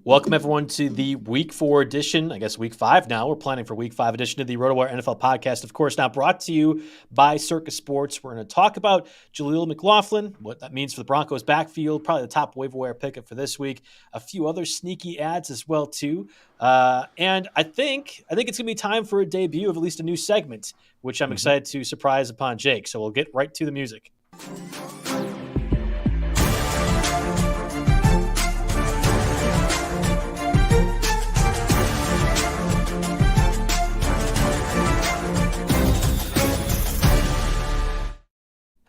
Welcome, everyone, to the Week 4 edition, I guess Week 5 now. We're planning for Week 5 edition of the RotoWire NFL podcast, of course, now brought to you by Circa Sports. We're going to talk about Jaleel McLaughlin, what that means for the Broncos backfield, probably the top waiver wire pickup for this week, a few other sneaky ads as well, too. And I think it's going to be time for a debut of at least a new segment, which I'm excited to surprise upon Jake. So we'll get right to the music.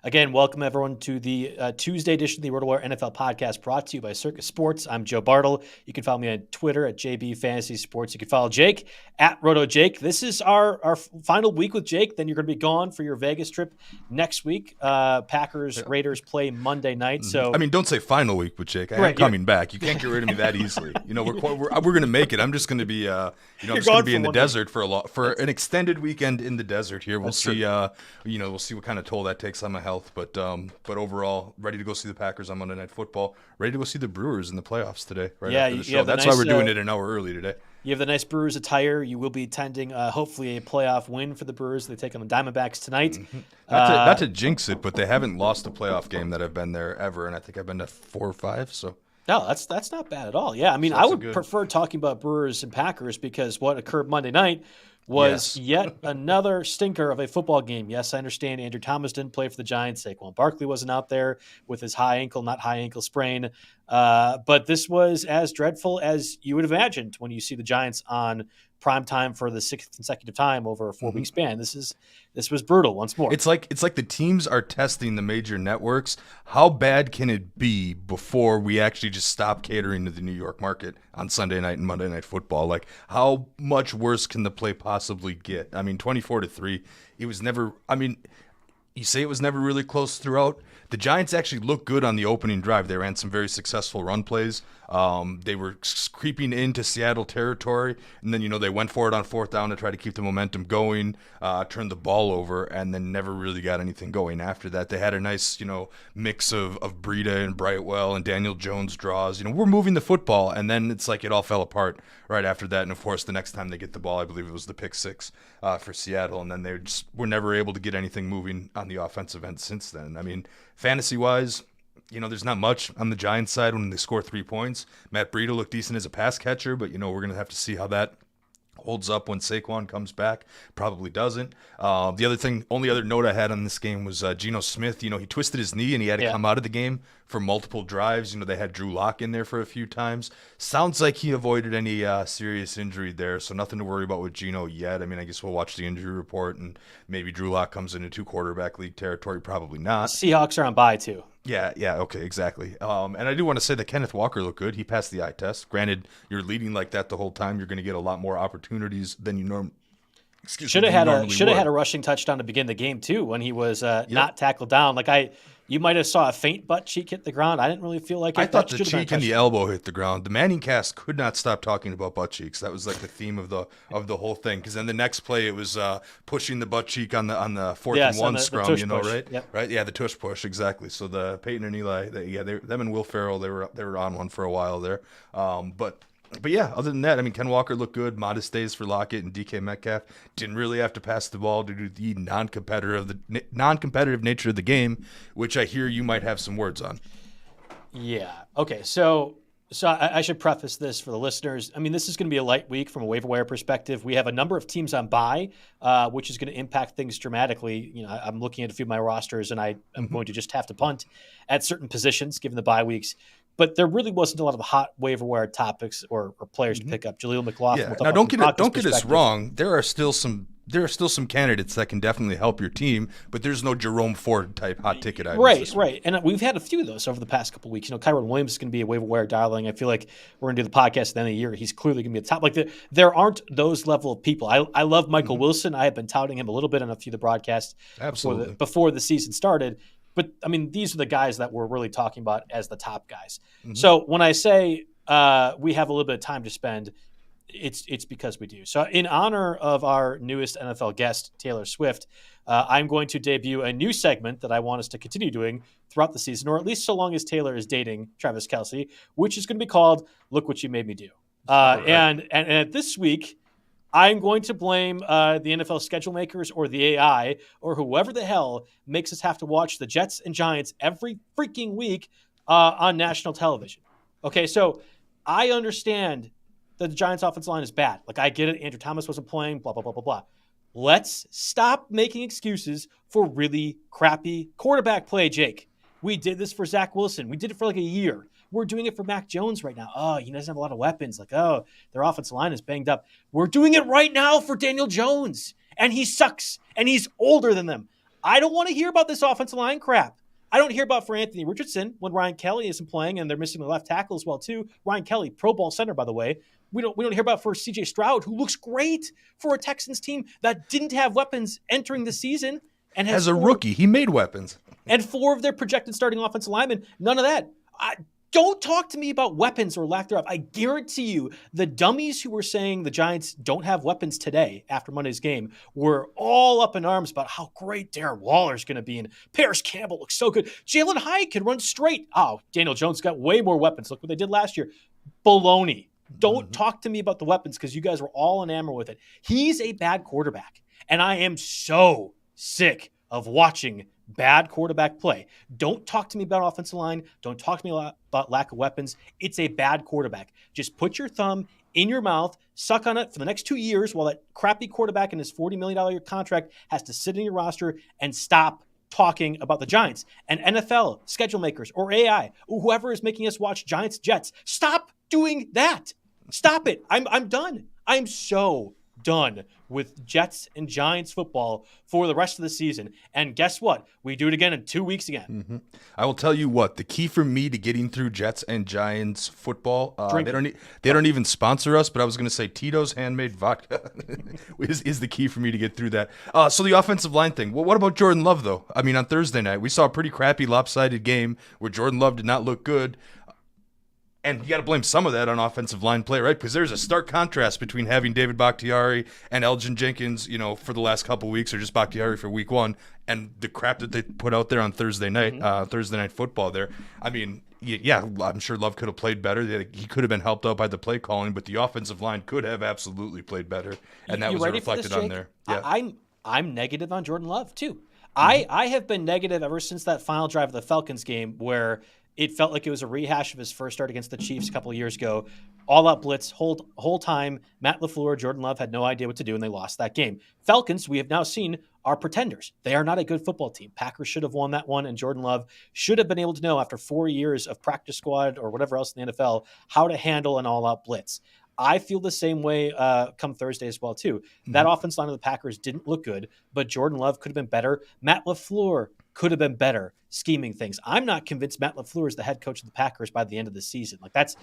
Again, welcome everyone to the Tuesday edition of the RotoWire NFL podcast brought to you by Circa Sports. I'm Joe Bartel. You can follow me on Twitter at JB Fantasy Sports. You can follow Jake at RotoJake. This is our final week with Jake. Then you're going to be gone for your Vegas trip next week. Raiders play Monday night. So I mean, don't say final week with Jake. I'm coming back. You can't get rid of me that easily. You know, we're going to make it. I'm just going to be just going to be in the desert for an extended weekend in the desert here. We'll see. We'll see what kind of toll that takes on my health. But overall, ready to go see the Packers on Monday Night Football. Ready to go see the Brewers in the playoffs today. Right after the show. That's why we're doing it an hour early today. You have the nice Brewers attire. You will be attending, hopefully, a playoff win for the Brewers. They take on the Diamondbacks tonight. Not to jinx it, but they haven't lost a playoff game that I've been there ever, and I think I've been to 4 or 5. So. No, that's not bad at all. Yeah, I mean, I would prefer talking about Brewers and Packers because what occurred Monday night was yet another stinker of a football game. Yes, I understand Andrew Thomas didn't play for the Giants. Saquon Barkley wasn't out there with his not high ankle sprain. But this was as dreadful as you would have imagined when you see the Giants on prime time for the 6th consecutive time over a 4-week span. This was brutal once more. It's like the teams are testing the major networks. How bad can it be before we actually just stop catering to the New York market on Sunday night and Monday Night Football? Like, how much worse can the play possibly get? I mean, 24-3, it was never – I mean, you say it was never really close throughout. The Giants actually looked good on the opening drive. They ran some very successful run plays. They were creeping into Seattle territory, and then, they went for it on 4th down to try to keep the momentum going, turned the ball over, and then never really got anything going after that. They had a nice, mix of Breida and Brightwell and Daniel Jones draws. We're moving the football, and then it's like it all fell apart right after that. And, of course, the next time they get the ball, I believe it was the pick 6 for Seattle, and then they just were never able to get anything moving on the offensive end since then. I mean, fantasy-wise, there's not much on the Giants side when they score 3 points. Matt Breida looked decent as a pass catcher, but, we're going to have to see how that holds up when Saquon comes back. Probably doesn't. Only other note I had on this game was Geno Smith. He twisted his knee and he had to come out of the game for multiple drives. They had Drew Lock in there for a few times. Sounds like he avoided any serious injury there, so nothing to worry about with Geno yet. I mean, I guess we'll watch the injury report and maybe Drew Lock comes into 2-quarterback league territory. Probably not. Seahawks are on bye too. Yeah, okay, exactly. And I do want to say that Kenneth Walker looked good. He passed the eye test. Granted, you're leading like that the whole time. You're going to get a lot more opportunities than you normally. Should have had a rushing touchdown to begin the game too when he was not tackled down. You might have saw a faint butt cheek hit the ground. I didn't really feel like it. I thought the cheek and the elbow hit the ground. The Manning cast could not stop talking about butt cheeks. That was like the theme of the whole thing. Because then the next play it was pushing the butt cheek on the 4th and 1 scrum. Right? Yep. Right. Yeah, the tush push exactly. So the Peyton and Eli, them and Will Ferrell, they were on one for a while there. But yeah, other than that, I mean, Ken Walker looked good. Modest days for Lockett and DK Metcalf. Didn't really have to pass the ball due to the non-competitive nature of the game, which I hear you might have some words on. Yeah. Okay. So I should preface this for the listeners. I mean, this is going to be a light week from a waiver wire perspective. We have a number of teams on bye, which is going to impact things dramatically. I'm looking at a few of my rosters, and I'm going to just have to punt at certain positions given the bye weeks. But there really wasn't a lot of hot waiver wire topics or players to pick up. Jaleel McLaughlin. Yeah. Now, don't get us wrong. There are still some candidates that can definitely help your team, but there's no Jerome Ford type hot ticket items. Right. And we've had a few of those over the past couple of weeks. Kyron Williams is going to be a waiver wire darling. I feel like we're going to do the podcast at the end of the year. He's clearly going to be at the top. Like there aren't those level of people. I love Michael Wilson. I have been touting him a little bit on a few of the broadcasts before the season started. But, I mean, these are the guys that we're really talking about as the top guys. So when I say we have a little bit of time to spend, it's because we do. So in honor of our newest NFL guest, Taylor Swift, I'm going to debut a new segment that I want us to continue doing throughout the season, or at least so long as Taylor is dating Travis Kelce, which is going to be called "Look What You Made Me Do." And this week, I'm going to blame the NFL schedule makers or the AI or whoever the hell makes us have to watch the Jets and Giants every freaking week on national television. Okay, so I understand that the Giants' offensive line is bad. Like, I get it. Andrew Thomas wasn't playing, blah, blah, blah, blah, blah. Let's stop making excuses for really crappy quarterback play, Jake. We did this for Zach Wilson. We did it for like a year. We're doing it for Mac Jones right now. Oh, he doesn't have a lot of weapons. Like, oh, their offensive line is banged up. We're doing it right now for Daniel Jones, and he sucks, and he's older than them. I don't want to hear about this offensive line crap. I don't hear about for Anthony Richardson when Ryan Kelly isn't playing, and they're missing the left tackle as well too. Ryan Kelly, Pro Bowl center, by the way. We don't hear about for CJ Stroud, who looks great for a Texans team that didn't have weapons entering the season and has as a rookie, he made weapons. And 4 of their projected starting offensive linemen, none of that. Don't talk to me about weapons or lack thereof. I guarantee you the dummies who were saying the Giants don't have weapons today after Monday's game were all up in arms about how great Darren Waller's going to be. And Paris Campbell looks so good. Jalen Hyatt can run straight. Oh, Daniel Jones got way more weapons. Look what they did last year. Baloney. Don't talk to me about the weapons because you guys were all enamored with it. He's a bad quarterback. And I am so sick of watching bad quarterback play. Don't talk to me about offensive line. Don't talk to me about lack of weapons. It's a bad quarterback. Just put your thumb in your mouth, suck on it for the next 2 years while that crappy quarterback in his $40 million contract has to sit in your roster, and stop talking about the Giants. And NFL schedule makers or AI or whoever is making us watch Giants Jets, stop doing that. Stop it. I'm done. I'm so done with Jets and Giants football for the rest of the season. And guess what? We do it again in 2 weeks again. Mm-hmm. I will tell you what, the key for me to getting through Jets and Giants football, they don't even sponsor us, but I was going to say Tito's handmade vodka is the key for me to get through that. So the offensive line thing. Well, what about Jordan Love, though? I mean, on Thursday night, we saw a pretty crappy lopsided game where Jordan Love did not look good. And you got to blame some of that on offensive line play, right? Because there's a stark contrast between having David Bakhtiari and Elgin Jenkins, for the last couple of weeks, or just Bakhtiari for week 1, and the crap that they put out there on Thursday night, Thursday night football there. I mean, yeah, I'm sure Love could have played better. He could have been helped out by the play calling, but the offensive line could have absolutely played better, and that was reflected on there. Yeah. I'm negative on Jordan Love too. I have been negative ever since that final drive of the Falcons game where it felt like it was a rehash of his first start against the Chiefs a couple of years ago. All-out blitz, whole time. Matt LaFleur, Jordan Love had no idea what to do, and they lost that game. Falcons, we have now seen, are pretenders. They are not a good football team. Packers should have won that one, and Jordan Love should have been able to know after 4 years of practice squad or whatever else in the NFL how to handle an all-out blitz. I feel the same way come Thursday as well, too. That offensive line of the Packers didn't look good, but Jordan Love could have been better. Matt LaFleur could have been better scheming things. I'm not convinced Matt LaFleur is the head coach of the Packers by the end of the season. Like that's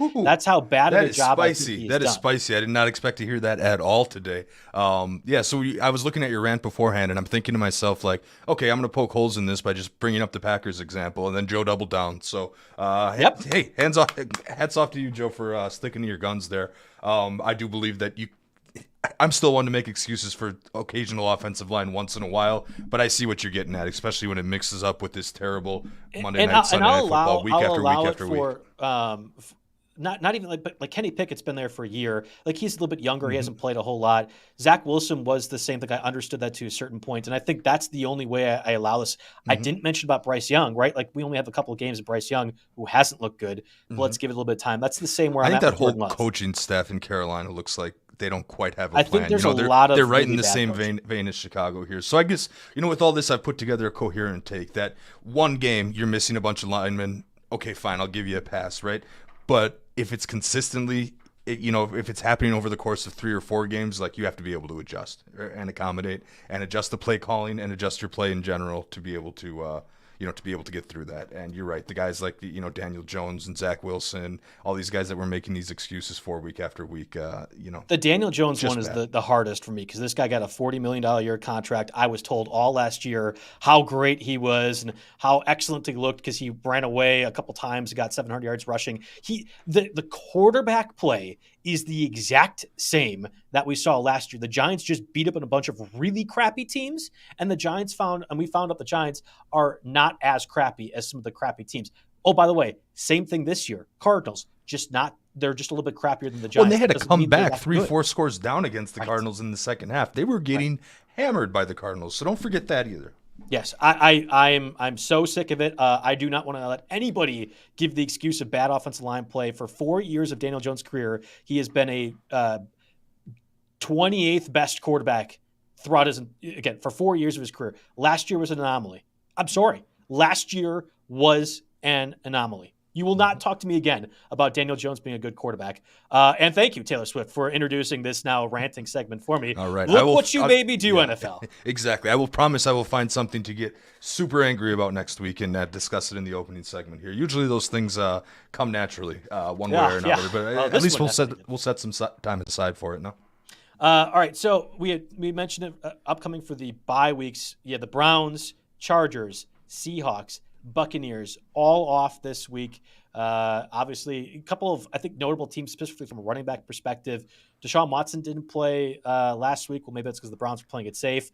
how bad of a job spicy. I think That is spicy. I did not expect to hear that at all today. So I was looking at your rant beforehand, and I'm thinking to myself, like, okay, I'm going to poke holes in this by just bringing up the Packers example, and then Joe doubled down. So, hey, hats off to you, Joe, for sticking to your guns there. I do believe that I'm still one to make excuses for occasional offensive line once in a while, but I see what you're getting at, especially when it mixes up with this terrible Monday night, Sunday night football week after week after week. Not even like Kenny Pickett's been there for a year. Like he's a little bit younger. He hasn't played a whole lot. Zach Wilson was the same thing. I understood that to a certain point. And I think that's the only way I allow this. I didn't mention about Bryce Young, right? Like we only have a couple of games of Bryce Young who hasn't looked good. But let's give it a little bit of time. That's the same where I I'm think at that whole with coaching staff in Carolina looks like they don't quite have a I plan. think there's a lot of they're right really in the bad same coaching. vein as Chicago here. So I guess, with all this, I've put together a coherent take that one game you're missing a bunch of linemen. Okay, fine, I'll give you a pass, right? But if it's consistently, if it's happening over the course of 3 or 4 games, like you have to be able to adjust and accommodate and adjust the play calling and adjust your play in general to be able to, to be able to get through that. And you're right, the guys like Daniel Jones and Zach Wilson, all these guys that were making these excuses for week after week. The Daniel Jones one is the hardest for me because this guy got a $40 million a year contract. I was told all last year how great he was and how excellent he looked because he ran away a couple times, got 700 yards rushing. The quarterback play is the exact same that we saw last year. The Giants just beat up on a bunch of really crappy teams, and we found out the Giants are not as crappy as some of the crappy teams. Oh, by the way, same thing this year. Cardinals, they're just a little bit crappier than the Giants. Well, and they had to come back 3-4 scores down against the Cardinals in the second half. They were getting hammered by the Cardinals, so don't forget that either. Yes, I'm so sick of it. I do not want to let anybody give the excuse of bad offensive line play. For 4 years of Daniel Jones' career, he has been a 28th best quarterback throughout for 4 years of his career. Last year was an anomaly. I'm sorry. Last year was an anomaly. You will not talk to me again about Daniel Jones being a good quarterback. And thank you, Taylor Swift, for introducing this now ranting segment for me. All right. Look what you made me do, NFL. Exactly. I will promise I will find something to get super angry about next week and discuss it in the opening segment here. Usually those things come naturally one way or another, but at least we'll set some time aside for it now. All right. So we mentioned it upcoming for the bye weeks. Yeah, the Browns, Chargers, Seahawks, Buccaneers all off this week. Obviously, a couple of, I think, notable teams, specifically from a running back perspective. Deshaun Watson didn't play last week. Well, maybe that's because the Browns were playing it safe.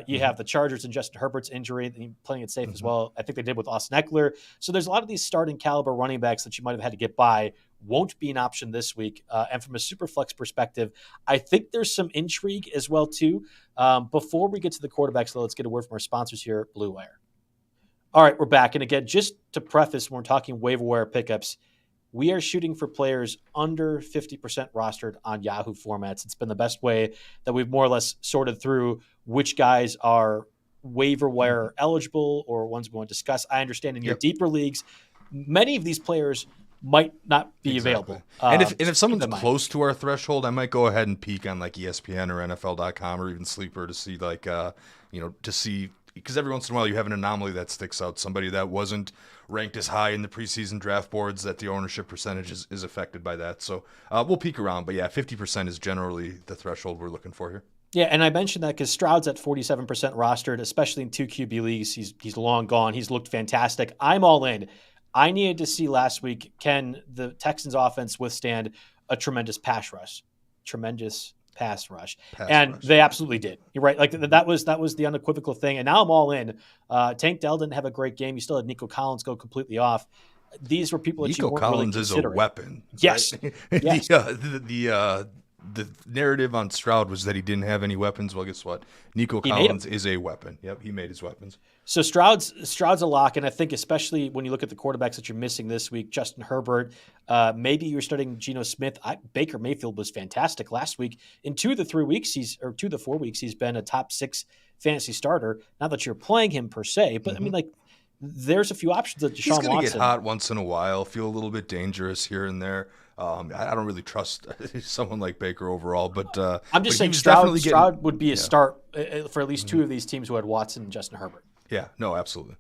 You have the Chargers and Justin Herbert's injury, playing it safe as well. I think they did with Austin Eckler. So there's a lot of these starting caliber running backs that you might have had to get by won't be an option this week. And from a Superflex perspective, I think there's some intrigue as well, too. Before we get to the quarterbacks, though, let's get a word from our sponsors here at Blue Wire. All right, we're back. And again, just to preface, when we're talking waiver wire pickups, we are shooting for players under 50% rostered on Yahoo formats. It's been the best way that we've more or less sorted through which guys are waiver wire eligible or ones we want to discuss. I understand in your deeper leagues, many of these players might not be available. And if someone's close to our threshold, I might go ahead and peek on like ESPN or NFL.com or even Sleeper to see because every once in a while you have an anomaly that sticks out, somebody that wasn't ranked as high in the preseason draft boards, that the ownership percentage is affected by that. So we'll peek around. But yeah, 50% is generally the threshold we're looking for here. Yeah, and I mentioned that because Stroud's at 47% rostered, especially in 2 QB leagues. He's long gone. He's looked fantastic. I'm all in. I needed to see last week, can the Texans offense withstand a tremendous pass rush? They absolutely did. You're right. Like that was the unequivocal thing. And now I'm all in. Tank Dell didn't have a great game. You still had Nico Collins go completely off. These were people that you weren't really considering. Nico Collins is a weapon. Yes. Right? Yes. The narrative on Stroud was that he didn't have any weapons. Well, guess what? Nico Collins is a weapon. Yep, he made his weapons. So Stroud's a lock, and I think especially when you look at the quarterbacks that you're missing this week, Justin Herbert, maybe you're starting Geno Smith. Baker Mayfield was fantastic last week. In 2 of the 4 weeks, he's been a top 6 fantasy starter. Not that you're playing him per se, but I mean, like, there's a few options that Deshaun Watson. He's going to get hot once in a while, feel a little bit dangerous here and there. I don't really trust someone like Baker overall, but I'm just saying Stroud would be a start for at least 2 of these teams who had Watson and Justin Herbert. Yeah, no, absolutely.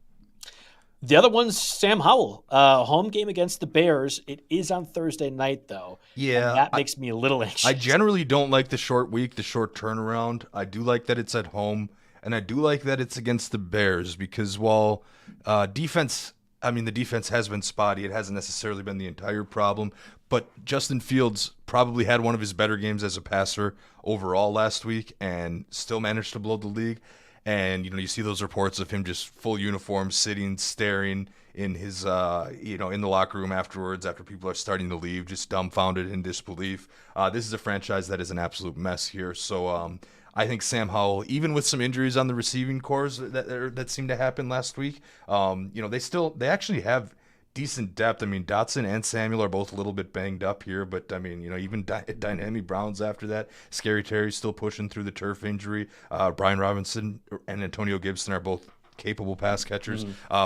The other one's Sam Howell, home game against the Bears. It is on Thursday night, though. Yeah, that makes me a little anxious. I generally don't like the short week, the short turnaround. I do like that it's at home, and I do like that it's against the Bears because while the defense has been spotty. It hasn't necessarily been the entire problem, but Justin Fields probably had one of his better games as a passer overall last week and still managed to blow the league. And, you see those reports of him just full uniform, sitting, staring in his, in the locker room afterwards after people are starting to leave, just dumbfounded in disbelief. This is a franchise that is an absolute mess here. So I think Sam Howell, even with some injuries on the receiving cores that seemed to happen last week, they actually have decent depth. I mean, Dotson and Samuel are both a little bit banged up here, but I mean, even Dynamic Browns after that. Scary Terry's still pushing through the turf injury. Brian Robinson and Antonio Gibson are both capable pass catchers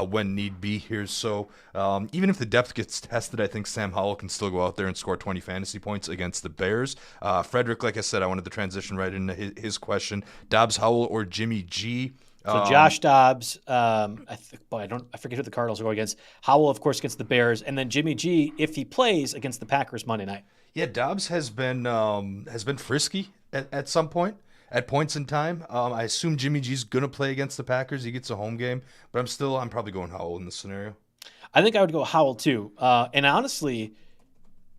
when need be here. So even if the depth gets tested, I think Sam Howell can still go out there and score 20 fantasy points against the Bears. Frederick, like I said, I wanted to transition right into his question. Dobbs Howell or Jimmy G? So Josh Dobbs, I forget who the Cardinals are going against. Howell, of course, against the Bears, and then Jimmy G, if he plays, against the Packers Monday night. Yeah, Dobbs has been frisky at some point, at points in time. I assume Jimmy G's gonna play against the Packers. He gets a home game, but I'm probably going Howell in this scenario. I think I would go Howell too. And honestly,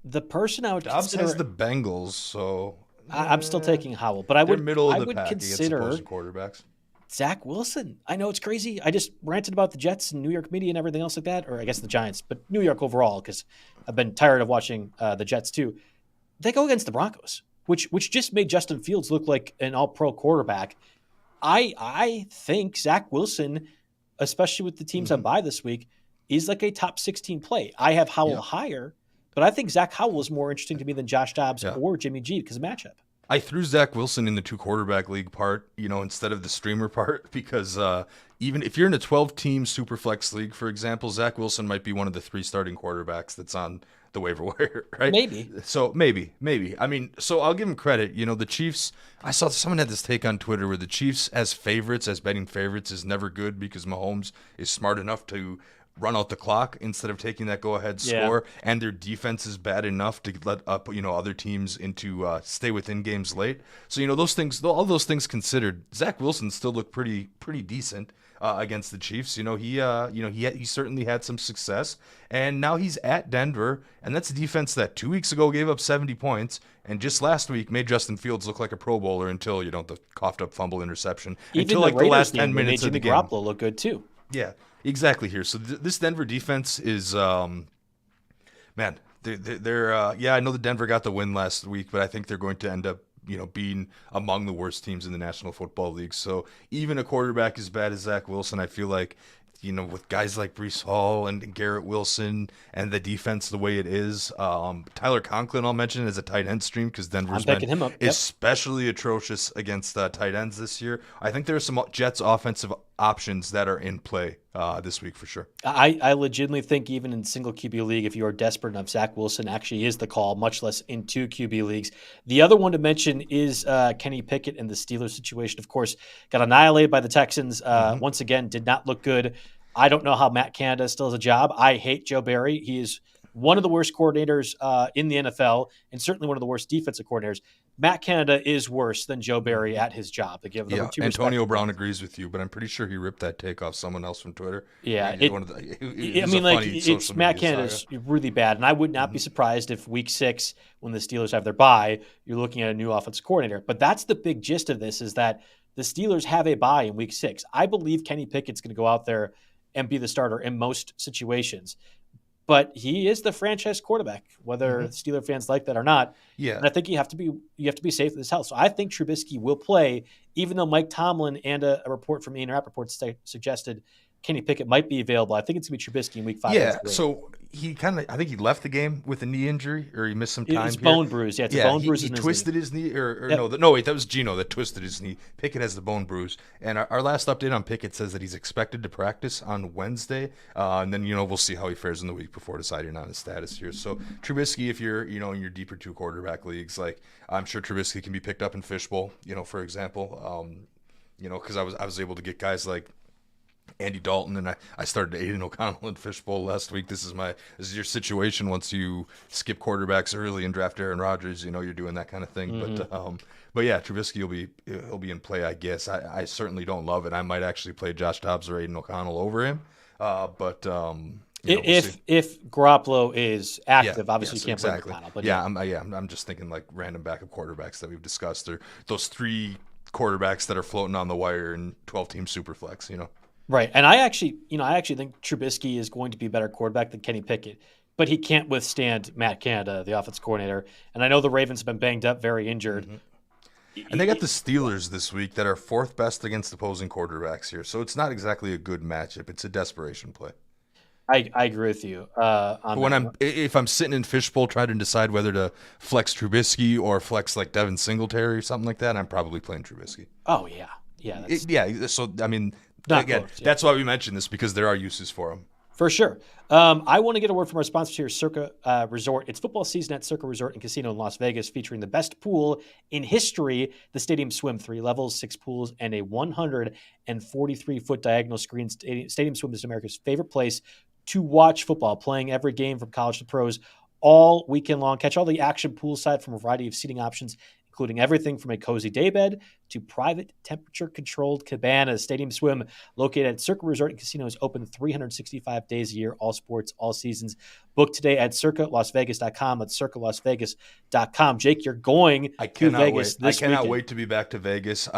the person I would Dobbs consider has the Bengals, so I'm still taking Howell, but I would middle of the would pack consider against opposing quarterbacks. Zach Wilson. I know it's crazy. I just ranted about the Jets and New York media and everything else like that, or I guess the Giants, but New York overall, because I've been tired of watching the Jets too. They go against the Broncos, which just made Justin Fields look like an all-pro quarterback. I think Zach Wilson, especially with the teams on bye this week, is like a top 16 play. I have Howell higher, but I think Zach Howell is more interesting to me than Josh Dobbs or Jimmy G because of matchup. I threw Zach Wilson in the 2-quarterback league part, instead of the streamer part, because even if you're in a 12-team Superflex league, for example, Zach Wilson might be one of the 3 starting quarterbacks that's on the waiver wire, right? Maybe. So maybe. I mean, so I'll give him credit. The Chiefs, I saw someone had this take on Twitter where the Chiefs as betting favorites is never good because Mahomes is smart enough to run out the clock instead of taking that go-ahead score, and their defense is bad enough to let up, other teams into stay within games late. So, all those things considered, Zach Wilson still looked pretty decent against the Chiefs. He certainly had some success, and now he's at Denver, and that's a defense that 2 weeks ago gave up 70 points, and just last week made Justin Fields look like a Pro Bowler until the coughed up fumble interception. Even until the last 10 game, minutes made of the Jimmy game. Garoppolo look good too. Yeah. Exactly here. So this Denver defense is, man, they're I know that Denver got the win last week, but I think they're going to end up, being among the worst teams in the National Football League. So even a quarterback as bad as Zach Wilson, I feel like, with guys like Breece Hall and Garrett Wilson and the defense the way it is, Tyler Conklin I'll mention as a tight end stream because Denver's been him up. especially atrocious against tight ends this year. I think there are some Jets offensive options that are in play this week for sure. I legitimately think even in single QB league, if you are desperate enough, Zach Wilson actually is the call, much less in 2 QB leagues. The other one to mention is Kenny Pickett and the Steelers situation. Of course, got annihilated by the Texans. Once again, did not look good. I don't know how Matt Canada still has a job. I hate Joe Barry. He is one of the worst coordinators in the NFL and certainly one of the worst defensive coordinators. Matt Canada is worse than Joe Barry at his job. They give number 2 Antonio Brown agrees with you, but I'm pretty sure he ripped that take off someone else from Twitter. Yeah. It's Matt Canada's really bad, and I would not be surprised if week 6, when the Steelers have their bye, you're looking at a new offensive coordinator. But that's the big gist of this is that the Steelers have a bye in week 6. I believe Kenny Pickett's going to go out there and be the starter in most situations. But he is the franchise quarterback, whether Steeler fans like that or not. Yeah, and I think you have to be safe in this house. So I think Trubisky will play, even though Mike Tomlin and a report from Ian Rappaport suggested Kenny Pickett might be available. I think it's going to be Trubisky in week 5. Yeah, so I think he left the game with a knee injury, or he missed some time. It's bone bruise. Yeah, it's a bone bruise. He twisted his knee, Yep. that was Gino that twisted his knee. Pickett has the bone bruise, and our last update on Pickett says that he's expected to practice on Wednesday, and then we'll see how he fares in the week before deciding on his status here. So Trubisky, if you're in your deeper 2 quarterback leagues, like I'm sure Trubisky can be picked up in Fishbowl, for example, because I was able to get guys like Andy Dalton, and I started Aiden O'Connell in Fishbowl last week. This is your situation once you skip quarterbacks early and draft Aaron Rodgers. You're doing that kind of thing. But yeah, Trubisky he'll be in play. I guess I certainly don't love it. I might actually play Josh Dobbs or Aiden O'Connell over him. If Garoppolo is active, obviously you can't play O'Connell. But I'm just thinking like random backup quarterbacks that we've discussed, or those 3 quarterbacks that are floating on the wire in 12-team Superflex. Right, and I actually think Trubisky is going to be a better quarterback than Kenny Pickett, but he can't withstand Matt Canada, the offensive coordinator. And I know the Ravens have been banged up, very injured. And they got the Steelers this week that are 4th best against opposing quarterbacks here, so it's not exactly a good matchup. It's a desperation play. I agree with you. If I'm sitting in Fishbowl trying to decide whether to flex Trubisky or flex like Devin Singletary or something like that, I'm probably playing Trubisky. Oh yeah. So I mean. Again, that's why we mentioned this, because there are uses for him. For sure. I want to get a word from our sponsors here, Circa Resort. It's football season at Circa Resort and Casino in Las Vegas, featuring the best pool in history, the Stadium Swim, 3 levels, 6 pools, and a 143-foot diagonal screen. Stadium Swim is America's favorite place to watch football, playing every game from college to pros all weekend long. Catch all the action poolside from a variety of seating options, including everything from a cozy daybed to private temperature-controlled cabanas. Stadium Swim, located at Circa Resort and Casino, is open 365 days a year, all sports, all seasons. Book today at circalasvegas.com. That's circalasvegas.com. Jake, you're going to Vegas this weekend. I cannot wait to be back to Vegas.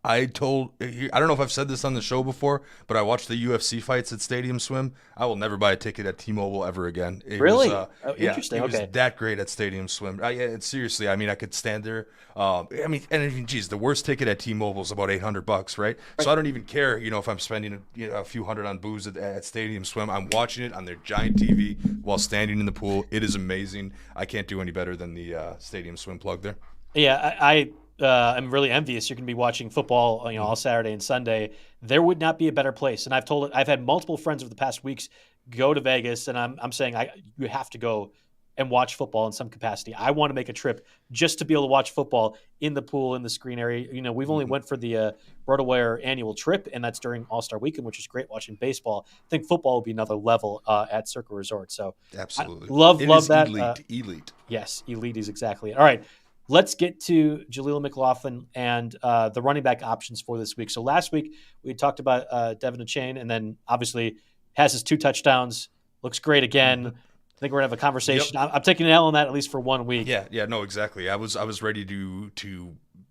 I don't know if I've said this on the show before, but I watched the UFC fights at Stadium Swim. I will never buy a ticket at T-Mobile ever again. Really? Interesting. It was that great at Stadium Swim. Seriously, I mean, I could stand there. The worst ticket at T-Mobile is about $800, right? So I don't even care, if I'm spending a few hundred on booze at Stadium Swim. I'm watching it on their giant TV while standing in the pool. It is amazing. I can't do any better than the Stadium Swim plug there. Yeah, I'm really envious. You're going to be watching football, all Saturday and Sunday. There would not be a better place. And I've had multiple friends over the past weeks go to Vegas, and I'm saying you have to go and watch football in some capacity. I want to make a trip just to be able to watch football in the pool, in the screen area. We've only went for the RotoWire annual trip, and that's during All-Star Weekend, which is great watching baseball. I think football will be another level at Circa Resort. So absolutely, love that. Elite. Yes, elite is exactly it. All right. Let's get to Jaleel McLaughlin and the running back options for this week. So last week we talked about Deven Thompkins, and then obviously has his 2 touchdowns, looks great again. I think we're gonna have a conversation. Yep. I'm taking an L on that at least for 1 week. Yeah, no, exactly. I was ready to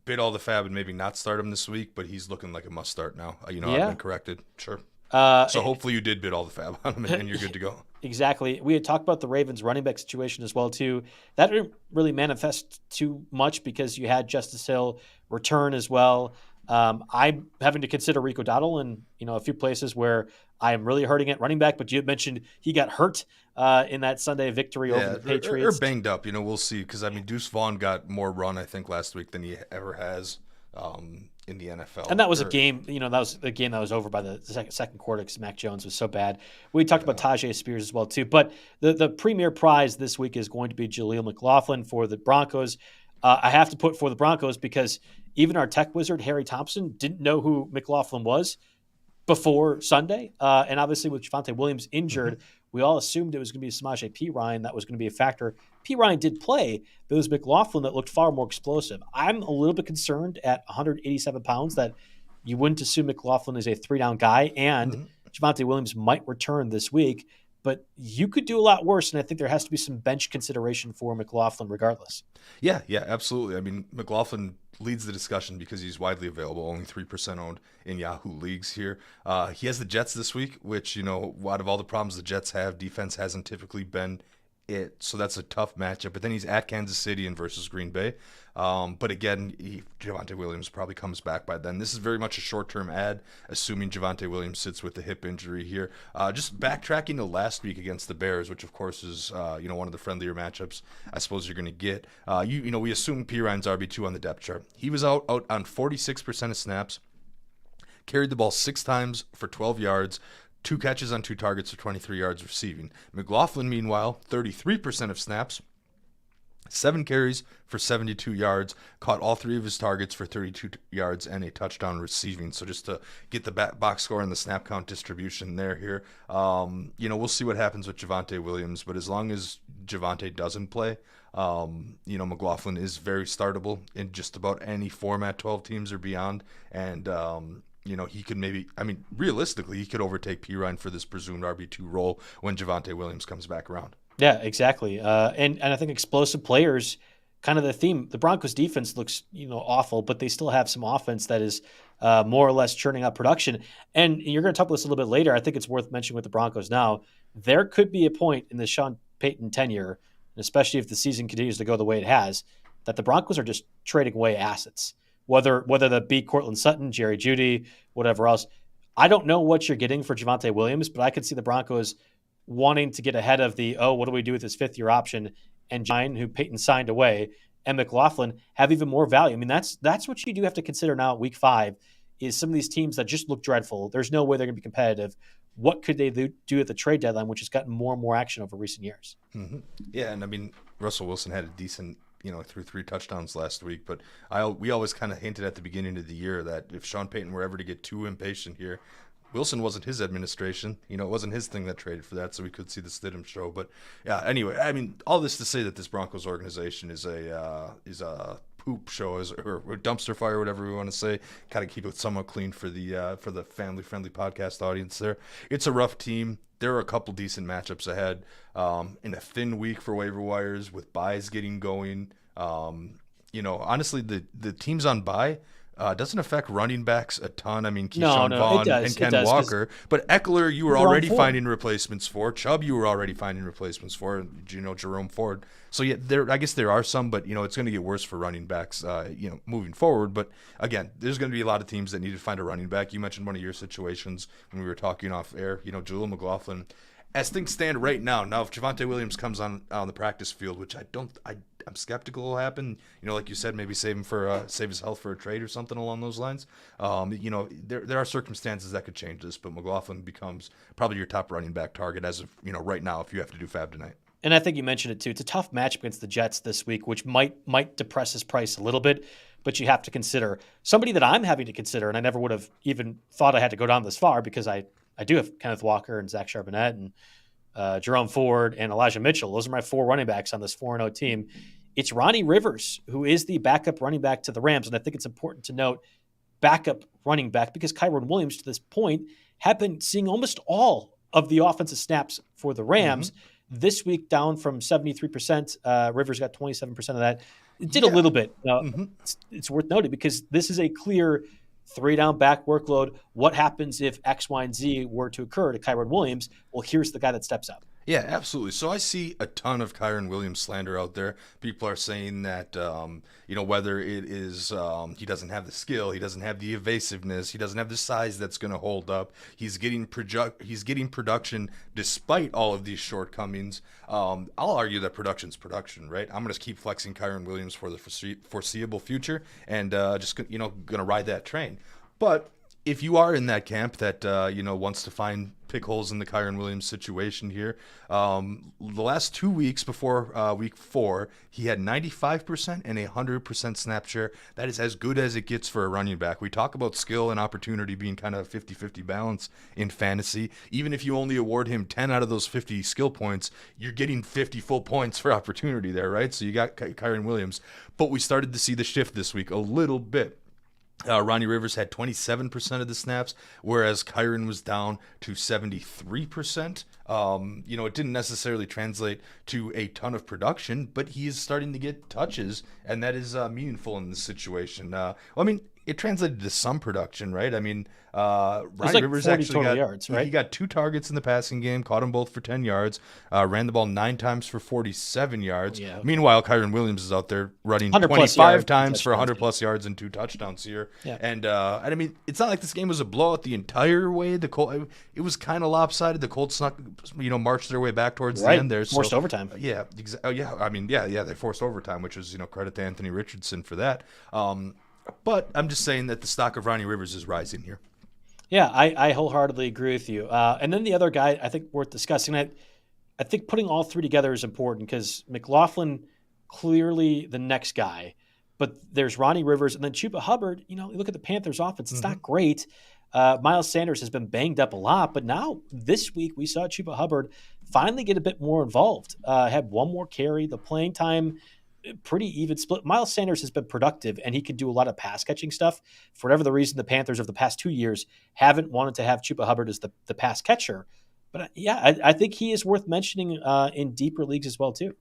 bid all the FAAB and maybe not start him this week, but he's looking like a must start now. I've been corrected. Sure. So hopefully you did bid all the FAAB on him and you're good to go. Exactly. We had talked about the Ravens running back situation as well, too. That didn't really manifest too much because you had Justice Hill return as well. I'm having to consider Rico Dowdle in a few places where I am really hurting at running back, but you had mentioned he got hurt in that Sunday victory over the Patriots. Or banged up, we'll see. Because, Deuce Vaughn got more run, I think, last week than he ever has in the NFL. And that was a game, that was a game that was over by the second quarter because Mac Jones was so bad. We talked about Tajay Spears as well, too. But the premier prize this week is going to be Jaleel McLaughlin for the Broncos. I have to put for the Broncos because even our tech wizard, Harry Thompson, didn't know who McLaughlin was before Sunday. And obviously with Javonte Williams injured, we all assumed it was going to be Samaje Perine that was going to be a factor. Perine did play, but it was McLaughlin that looked far more explosive. I'm a little bit concerned at 187 pounds that you wouldn't assume McLaughlin is a 3-down guy, and Javonte Williams might return this week. But you could do a lot worse, and I think there has to be some bench consideration for McLaughlin regardless. Yeah, absolutely. McLaughlin leads the discussion because he's widely available, only 3% owned in Yahoo leagues here. He has the Jets this week, which, out of all the problems the Jets have, defense hasn't typically been it. So that's a tough matchup. But then he's at Kansas City and versus Green Bay. But again, Javonte Williams probably comes back by then. This is very much a short-term ad, assuming Javonte Williams sits with the hip injury here. Just backtracking to last week against the Bears, which of course is one of the friendlier matchups I suppose you're going to get. We assume Perine's RB2 on the depth chart. He was out on 46% of snaps, carried the ball 6 times for 12 yards, 2 catches on 2 targets for 23 yards receiving. McLaughlin, meanwhile, 33% of snaps, 7 carries for 72 yards, caught all 3 of his targets for 32 yards and a touchdown receiving. So just to get the box score and the snap count distribution there here. We'll see what happens with Javonte Williams, but as long as Javonte doesn't play, McLaughlin is very startable in just about any format, 12 teams or beyond. And, he could realistically, he could overtake Perine for this presumed RB2 role when Javonte Williams comes back around. Yeah, exactly. And I think explosive players, kind of the theme. The Broncos defense looks, awful, but they still have some offense that is more or less churning out production. And you're going to talk about this a little bit later. I think it's worth mentioning with the Broncos now. There could be a point in the Sean Payton tenure, especially if the season continues to go the way it has, that the Broncos are just trading away assets. Whether that be Cortland Sutton, Jerry Jeudy, whatever else. I don't know what you're getting for Javonte Williams, but I could see the Broncos wanting to get ahead of what do we do with this 5th-year option, and Jine, who Peyton signed away, and McLaughlin have even more value. That's what you do have to consider now at week 5 is some of these teams that just look dreadful. There's no way they're going to be competitive what could they do at the trade deadline, which has gotten more and more action over recent years. Mm-hmm. Yeah, and I mean, Russell Wilson had a decent, threw 3 touchdowns last week, but we always kind of hinted at the beginning of the year that if Sean Payton were ever to get too impatient here, Wilson wasn't his administration. It wasn't his thing that traded for that, so we could see the Stidham show. But yeah, anyway, I mean, all this to say that this Broncos organization is a poop show, or dumpster fire, whatever we want to say. Kind of keep it somewhat clean for the family-friendly podcast audience there. It's a rough team. There are a couple decent matchups ahead in a thin week for waiver wires with buys getting going. Honestly, the teams on bye doesn't affect running backs a ton. I mean, Keyshawn Vaughn and Ken Walker. But Eckler, you were already finding replacements for. Chubb, you were already finding replacements for. Jerome Ford. So, yeah, I guess there are some, but, it's going to get worse for running backs, moving forward. But, again, there's going to be a lot of teams that need to find a running back. You mentioned one of your situations when we were talking off air, Jaleel McLaughlin. As things stand right now, if Javonte Williams comes on the practice field, which I'm skeptical will happen, like you said, maybe save his health for a trade or something along those lines. There are circumstances that could change this, but McLaughlin becomes probably your top running back target as of right now if you have to do FAAB tonight. And I think you mentioned it too. It's a tough matchup against the Jets this week, which might depress his price a little bit. But you have to consider somebody that I'm having to consider, and I never would have even thought I had to go down this far because I do have Kenneth Walker and Zach Charbonnet and Jerome Ford and Elijah Mitchell. Those are my 4 running backs on this 4-0 team. It's Ronnie Rivers, who is the backup running back to the Rams. And I think it's important to note backup running back because Kyren Williams, to this point, have been seeing almost all of the offensive snaps for the Rams. Mm-hmm. This week, down from 73%. Rivers got 27% of that. It did a little bit. It's worth noting because this is a clear 3-down back workload. What happens if X, Y, and Z were to occur to Kyren Williams? Well, here's the guy that steps up. Yeah, absolutely. So I see a ton of Kyren Williams slander out there. People are saying that, whether it is he doesn't have the skill, he doesn't have the evasiveness, he doesn't have the size that's going to hold up. He's getting production despite all of these shortcomings. I'll argue that production's production, right? I'm going to keep flexing Kyren Williams for the foreseeable future and just going to ride that train. But if you are in that camp that wants to find pick holes in the Kyren Williams situation here, the last 2 weeks before week 4, he had 95% and 100% snap share. That is as good as it gets for a running back. We talk about skill and opportunity being kind of a 50-50 balance in fantasy. Even if you only award him 10 out of those 50 skill points, you're getting 50 full points for opportunity there, right? So you got Kyren Williams. But we started to see the shift this week a little bit. Ronnie Rivers had 27% of the snaps, whereas Kyren was down to 73%. It didn't necessarily translate to a ton of production, but he is starting to get touches, and that is meaningful in this situation. It translated to some production, right? I mean, Ronnie Rivers actually got yards, right? He got 2 targets in the passing game, caught them both for 10 yards, ran the ball 9 times for 47 yards. Yeah. Meanwhile, Kyren Williams is out there running 25 times for 100-plus yards and 2 touchdowns here. Yeah. And I mean, it's not like this game was a blowout the entire way. It was kind of lopsided. The Colts marched their way back towards the end there. Forced overtime. Yeah, they forced overtime, which was credit to Anthony Richardson for that. But I'm just saying that the stock of Ronnie Rivers is rising here. Yeah, I wholeheartedly agree with you. And then the other guy I think worth discussing, I think putting all 3 together is important because McLaughlin, clearly the next guy. But there's Ronnie Rivers and then Chuba Hubbard. Look at the Panthers offense. It's not great. Miles Sanders has been banged up a lot. But now this week we saw Chuba Hubbard finally get a bit more involved. Had 1 more carry. The playing time, pretty even split. Miles Sanders has been productive, and he can do a lot of pass-catching stuff. For whatever the reason, the Panthers of the past 2 years haven't wanted to have Chuba Hubbard as the pass catcher. But, I think he is worth mentioning in deeper leagues as well, too.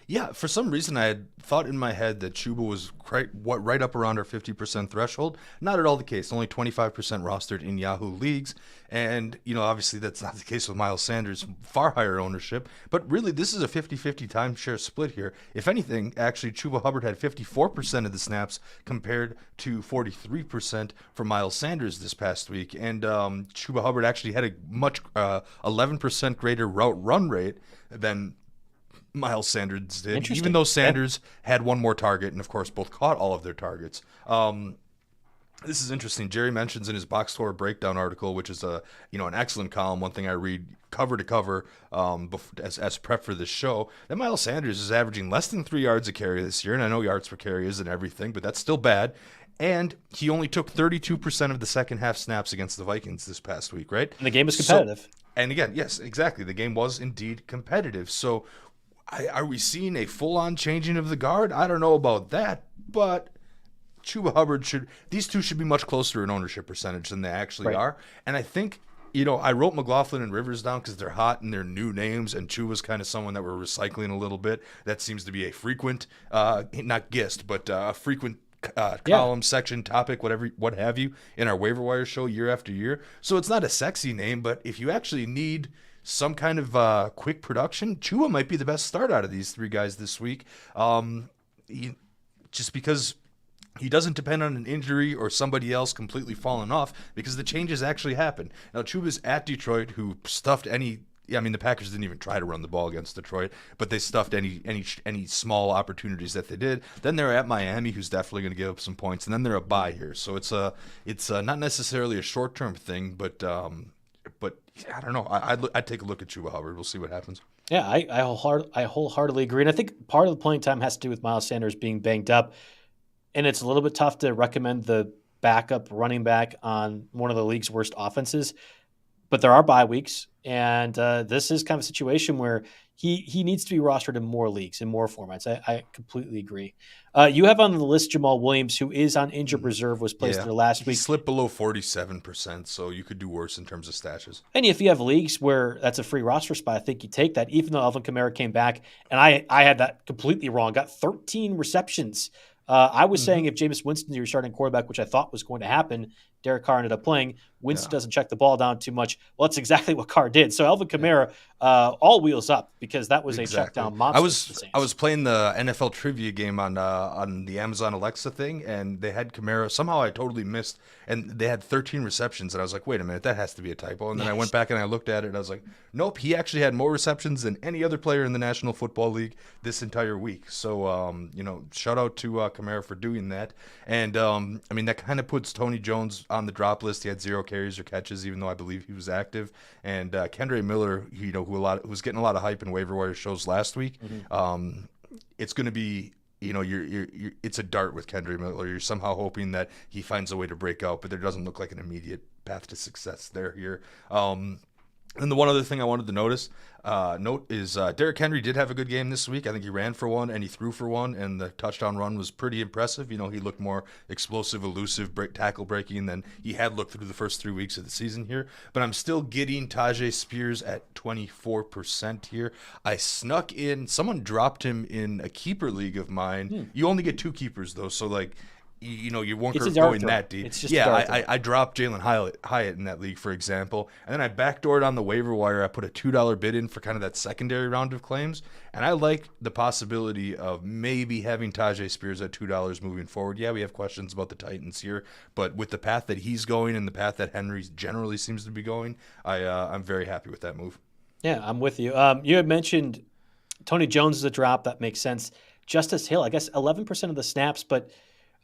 Yeah, for some reason I had thought in my head that Chuba was right up around our 50% threshold. Not at all the case. Only 25% rostered in Yahoo leagues. And, obviously that's not the case with Miles Sanders. Far higher ownership. But really, this is a 50-50 timeshare split here. If anything, actually, Chuba Hubbard had 54% of the snaps compared to 43% for Miles Sanders this past week. And Chuba Hubbard actually had a much 11% greater route run rate than Miles Sanders did, even though Sanders had 1 more target and, of course, both caught all of their targets. This is interesting. Jerry mentions in his box score breakdown article, which is an excellent column. One thing I read cover to cover as prep for this show, that Miles Sanders is averaging less than 3 yards a carry this year. And I know yards per carry isn't everything, but that's still bad. And he only took 32% of the second half snaps against the Vikings this past week, right? And the game was competitive. And again, yes, exactly. The game was indeed competitive. So are we seeing a full-on changing of the guard? I don't know about that, but Chuba Hubbard these two should be much closer in ownership percentage than they actually are. And I think, I wrote McLaughlin and Rivers down because they're hot and they're new names, and Chuba's kind of someone that we're recycling a little bit. That seems to be a frequent, not guest, but a frequent column, section, topic, what have you, in our waiver wire show year after year. So it's not a sexy name, but if you actually need some kind of quick production, Chuba might be the best start out of these three guys this week. Just because he doesn't depend on an injury or somebody else completely falling off, because the changes actually happen. Now, Chuba's at Detroit, who stuffed the Packers didn't even try to run the ball against Detroit, but they stuffed any small opportunities that they did. Then they're at Miami, who's definitely going to give up some points, and then they're a bye here. So it's not necessarily a short-term thing, but I don't know. I'd take a look at Chuba Hubbard. We'll see what happens. Yeah, I wholeheartedly agree, and I think part of the playing time has to do with Miles Sanders being banged up. And it's a little bit tough to recommend the backup running back on one of the league's worst offenses. But there are bye weeks, and this is kind of a situation where he needs to be rostered in more leagues, in more formats. I completely agree. You have on the list Jamal Williams, who is on injured reserve, was placed there last week. He slipped below 47%, so you could do worse in terms of stashes. And if you have leagues where that's a free roster spot, I think you take that, even though Alvin Kamara came back. And I had that completely wrong. Got 13 receptions. I was saying if Jameis Winston's your starting quarterback, which I thought was going to happen, Derek Carr ended up playing. Winston doesn't check the ball down too much. Well, that's exactly what Carr did. So Alvin Kamara, all wheels up, because that was a check down monster. I was playing the NFL trivia game on the Amazon Alexa thing, and they had Kamara. Somehow I totally missed, and they had 13 receptions, and I was like, wait a minute, that has to be a typo. And then I went back and I looked at it, and I was like, nope, he actually had more receptions than any other player in the National Football League this entire week. So, shout out to Kamara for doing that. And, that kind of puts Tony Jones on the drop list. He had 0 carries or catches, even though I believe he was active. And Kendre Miller, who was getting a lot of hype in waiver wire shows last week. It's going to be, it's a dart with Kendre Miller. You're somehow hoping that he finds a way to break out, but there doesn't look like an immediate path to success there here. And the one other thing I wanted to note is Derrick Henry did have a good game this week. I think he ran for one and he threw for one, and the touchdown run was pretty impressive. He looked more explosive, elusive, tackle breaking than he had looked through the first 3 weeks of the season here. But I'm still getting Tajay Spears at 24% here. I snuck in. Someone dropped him in a keeper league of mine. You only get 2 keepers though, so you won't go in that deep. I dropped Jalen Hyatt in that league, for example, and then I backdoored on the waiver wire. I put a $2 bid in for kind of that secondary round of claims, and I like the possibility of maybe having Tajay Spears at $2 moving forward. Yeah, we have questions about the Titans here, but with the path that he's going and the path that Henry generally seems to be going, I'm very happy with that move. Yeah, I'm with you. You had mentioned Tony Jones is a drop. That makes sense. Justice Hill, I guess 11% of the snaps, but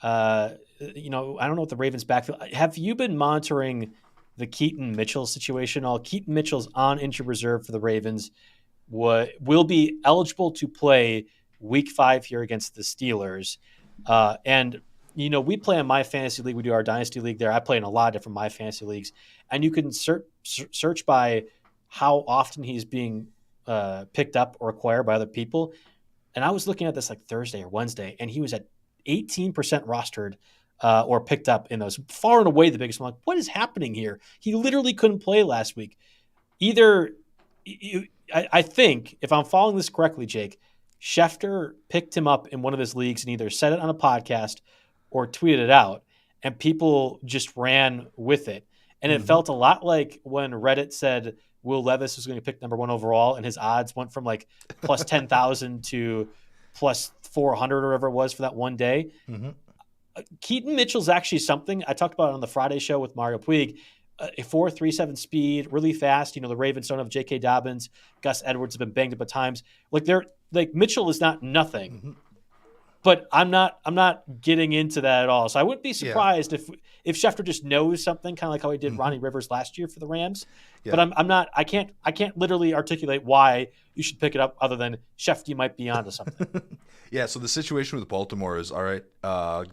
I don't know what the Ravens backfield. Have you been monitoring the Keaton Mitchell situation? Keaton Mitchell's on injured reserve for the Ravens. Will be eligible to play Week 5 here against the Steelers. And we play in my fantasy league. We do our dynasty league there. I play in a lot of different my fantasy leagues, and you can search by how often he's being picked up or acquired by other people. And I was looking at this like Thursday or Wednesday, and he was at 18% rostered or picked up in those. Far and away the biggest one. Like, what is happening here? He literally couldn't play last week. I think, if I'm following this correctly, Jake, Schefter picked him up in one of his leagues and either said it on a podcast or tweeted it out, and people just ran with it. And it felt a lot like when Reddit said Will Levis was going to pick number 1 overall, and his odds went from like plus 10,000 to plus 400 or whatever it was for that one day. Keaton Mitchell's actually something. I talked about it on the Friday show with Mario Puig. A 4.37 speed, really fast. The Ravens don't have J.K. Dobbins. Gus Edwards have been banged up at times. Mitchell is not nothing, but I'm not getting into that at all. So I wouldn't be surprised if Schefter just knows something, kind of like how he did Ronnie Rivers last year for the Rams. Yeah. But I'm not. I can't literally articulate why you should pick it up, other than Schefter might be onto something. Yeah. So the situation with Baltimore is all right.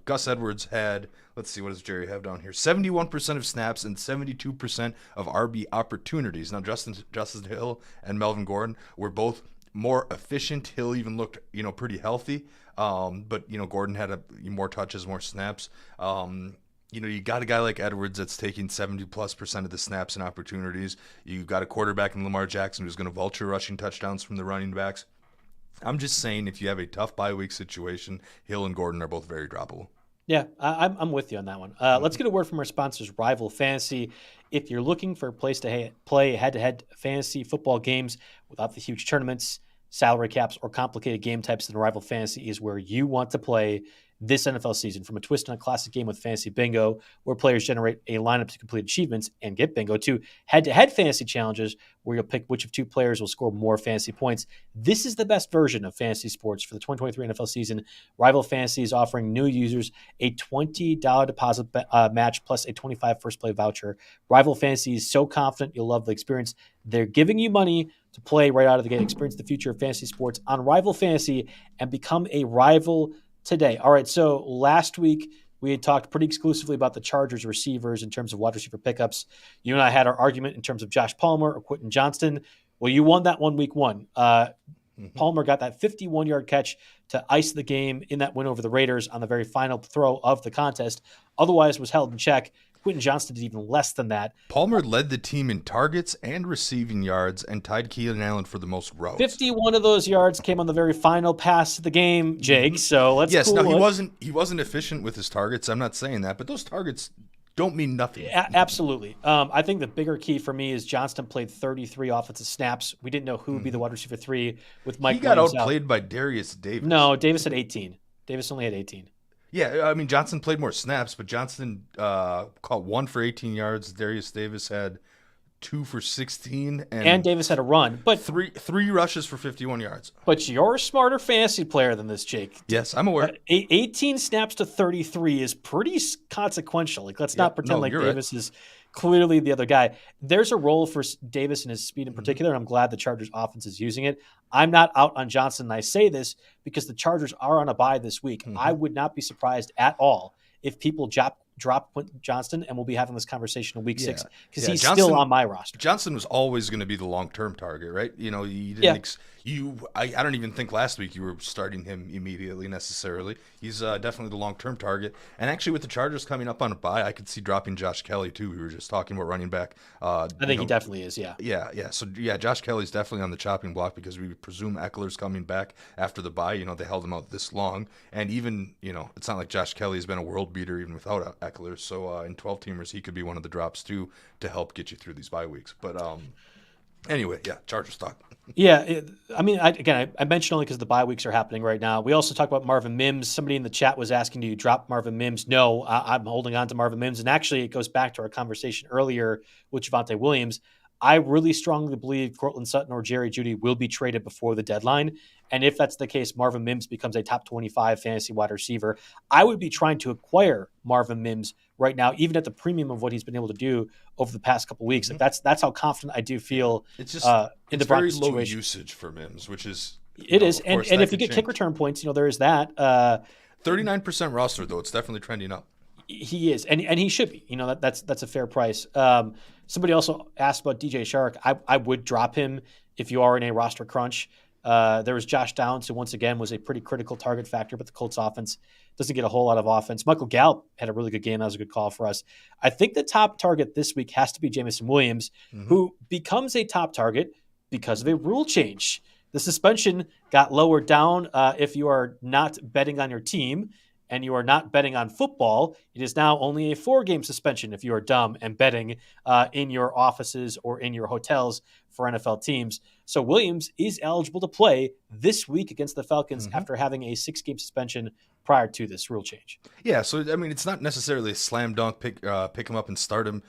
Gus Edwards had, let's see, what does Jerry have down here? 71% of snaps and 72% of RB opportunities. Now Justin Hill and Melvin Gordon were both more efficient. Hill even looked, pretty healthy. But Gordon had more touches, more snaps. You got a guy like Edwards that's taking 70+% of the snaps and opportunities. You got a quarterback in Lamar Jackson who's going to vulture rushing touchdowns from the running backs. I'm just saying, if you have a tough bye week situation, Hill and Gordon are both very droppable. Yeah, I'm with you on that one. Let's get a word from our sponsors, Rival Fantasy. If you're looking for a place to play head-to-head fantasy football games without the huge tournaments, salary caps, or complicated game types, then Rival Fantasy is where you want to play this NFL season. From a twist on a classic game with Fantasy Bingo, where players generate a lineup to complete achievements and get bingo, to head-to-head fantasy challenges, where you'll pick which of two players will score more fantasy points. This is the best version of fantasy sports for the 2023 NFL season. Rival Fantasy is offering new users a $20 deposit match plus a $25 first play voucher. Rival Fantasy is so confident you'll love the experience. They're giving you money to play right out of the gate. Experience the future of fantasy sports on Rival Fantasy and become a rival today. All right, so last week we had talked pretty exclusively about the Chargers receivers in terms of wide receiver pickups. You and I had our argument in terms of Josh Palmer or Quentin Johnston. Well, you won that one week one. Palmer got that 51-yard catch to ice the game in that win over the Raiders on the very final throw of the contest. Otherwise was held in check. Quentin Johnston did even less than that. Palmer led the team in targets and receiving yards and tied Keenan Allen for the most routes. 51 of those yards came on the very final pass of the game, Jake. So let's he wasn't efficient with his targets. I'm not saying that, but those targets don't mean nothing. Absolutely. I think the bigger key for me is Johnston played 33 offensive snaps. We didn't know who would be the wide receiver 3 with Mike Williams. He got outplayed by Darius Davis. No, Davis had 18. Davis only had 18. Yeah, I mean, Johnson played more snaps, but Johnson caught 1 for 18 yards. Darius Davis had 2 for 16. And Davis had a run. But three rushes for 51 yards. But you're a smarter fantasy player than this, Jake. Yes, I'm aware. 18 snaps to 33 is pretty consequential. Let's not pretend Davis is clearly the other guy. There's a role for Davis and his speed in particular, and I'm glad the Chargers offense is using it. I'm not out on Johnson, and I say this because the Chargers are on a bye this week. I would not be surprised at all if people drop Quentin Johnston, and we'll be having this conversation in week 6 because he's still on my roster. Johnson was always going to be the long-term target, right? You didn't I don't even think last week you were starting him immediately necessarily. He's definitely the long-term target. And actually with the Chargers coming up on a bye, I could see dropping Josh Kelly too. We were just talking about running back. I think he definitely is, yeah. Yeah. So, Josh Kelly's definitely on the chopping block because we presume Eckler's coming back after the bye. They held him out this long. And even, it's not like Josh Kelly has been a world beater even without Eckler. So in 12-teamers, he could be one of the drops too to help get you through these bye weeks. But anyway, Chargers talk. Yeah, I mentioned only because the bye weeks are happening right now. We also talked about Marvin Mims. Somebody in the chat was asking, do you drop Marvin Mims? No, I'm holding on to Marvin Mims. And actually, it goes back to our conversation earlier with Javonte Williams. I really strongly believe Cortland Sutton or Jerry Jeudy will be traded before the deadline. And if that's the case, Marvin Mims becomes a top 25 fantasy wide receiver. I would be trying to acquire Marvin Mims right now, even at the premium of what he's been able to do over the past couple of weeks. That's how confident I do feel. It's just in the very low usage for Mims, which is it is. And if you get kick return points, there is that. 39% roster though, it's definitely trending up. He is, and he should be. That's a fair price. Somebody also asked about DJ Shark. I would drop him if you are in a roster crunch. There was Josh Downs, who once again was a pretty critical target factor, but the Colts offense doesn't get a whole lot of offense. Michael Gallup had a really good game. That was a good call for us. I think the top target this week has to be Jameson Williams, who becomes a top target because of a rule change. The suspension got lowered down if you are not betting on your team and you are not betting on football. It is now only a 4-game suspension if you are dumb and betting in your offices or in your hotels for NFL teams. So Williams is eligible to play this week against the Falcons after having a 6-game suspension prior to this rule change. Yeah, so I mean, it's not necessarily a slam dunk pick him up and start him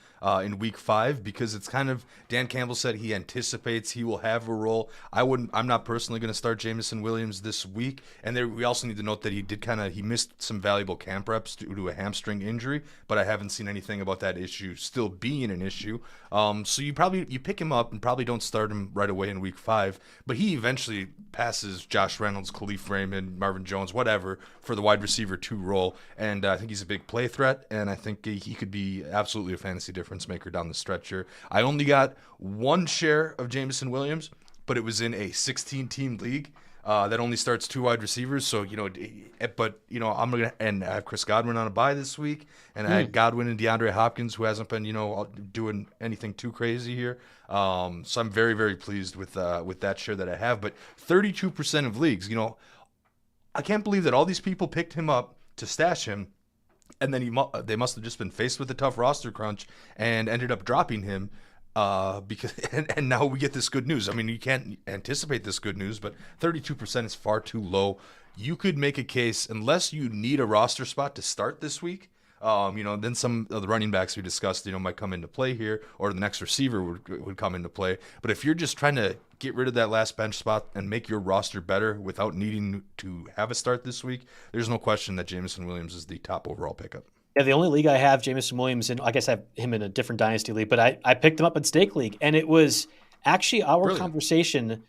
in week 5, because it's kind of, Dan Campbell said he anticipates he will have a role. I'm not personally going to start Jameson Williams this week, and we also need to note that he missed some valuable camp reps due to a hamstring injury, but I haven't seen anything about that issue still being an issue. So you pick him up and probably don't start him right away in week 5, but he eventually passes Josh Reynolds, Khalif Raymond, Marvin Jones, whatever, for the wide receiver 2 role, and I think he's a big play threat, and I think he could be absolutely a fantasy difference maker down the stretch here. I only got 1 share of Jameson Williams, but it was in a 16-team league that only starts 2 wide receivers. So I'm gonna, and I have Chris Godwin on a bye this week, and I had Godwin and DeAndre Hopkins, who hasn't been doing anything too crazy here. So I'm very, very pleased with that share that I have. But 32% of leagues, I can't believe that all these people picked him up to stash him, and then they must have just been faced with a tough roster crunch and ended up dropping him because and now we get this good news. I mean, you can't anticipate this good news, but 32% is far too low. You could make a case, unless you need a roster spot to start this week, then some of the running backs we discussed, might come into play here, or the next receiver would come into play. But if you're just trying to get rid of that last bench spot and make your roster better without needing to have a start this week, there's no question that Jameson Williams is the top overall pickup. Yeah, the only league I have Jameson Williams in, I guess I have him in a different dynasty league, but I picked him up in Stake League, and it was actually our conversation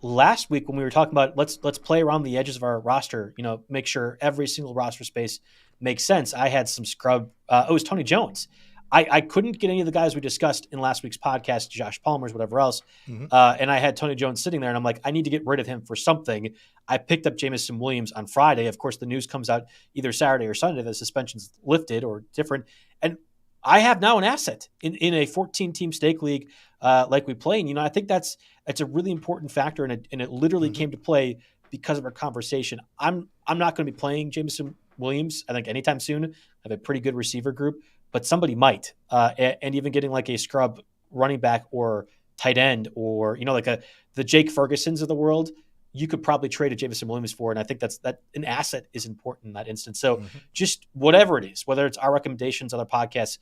last week when we were talking about let's play around the edges of our roster, make sure every single roster space makes sense. I had some scrub. It was Tony Jones. I couldn't get any of the guys we discussed in last week's podcast, Josh Palmer's, whatever else. And I had Tony Jones sitting there, and I'm like, I need to get rid of him for something. I picked up Jameson Williams on Friday. Of course, the news comes out either Saturday or Sunday that the suspension's lifted or different. And I have now an asset in a 14-team stake league like we play. And, I think that's a really important factor, and it literally came to play because of our conversation. I'm not going to be playing Jameson Williams, I think, anytime soon. I have a pretty good receiver group, but somebody might. And even getting like a scrub running back or tight end or, the Jake Fergusons of the world, you could probably trade a Jameson Williams for. And I think that an asset is important in that instance. So just whatever it is, whether it's our recommendations, other podcasts,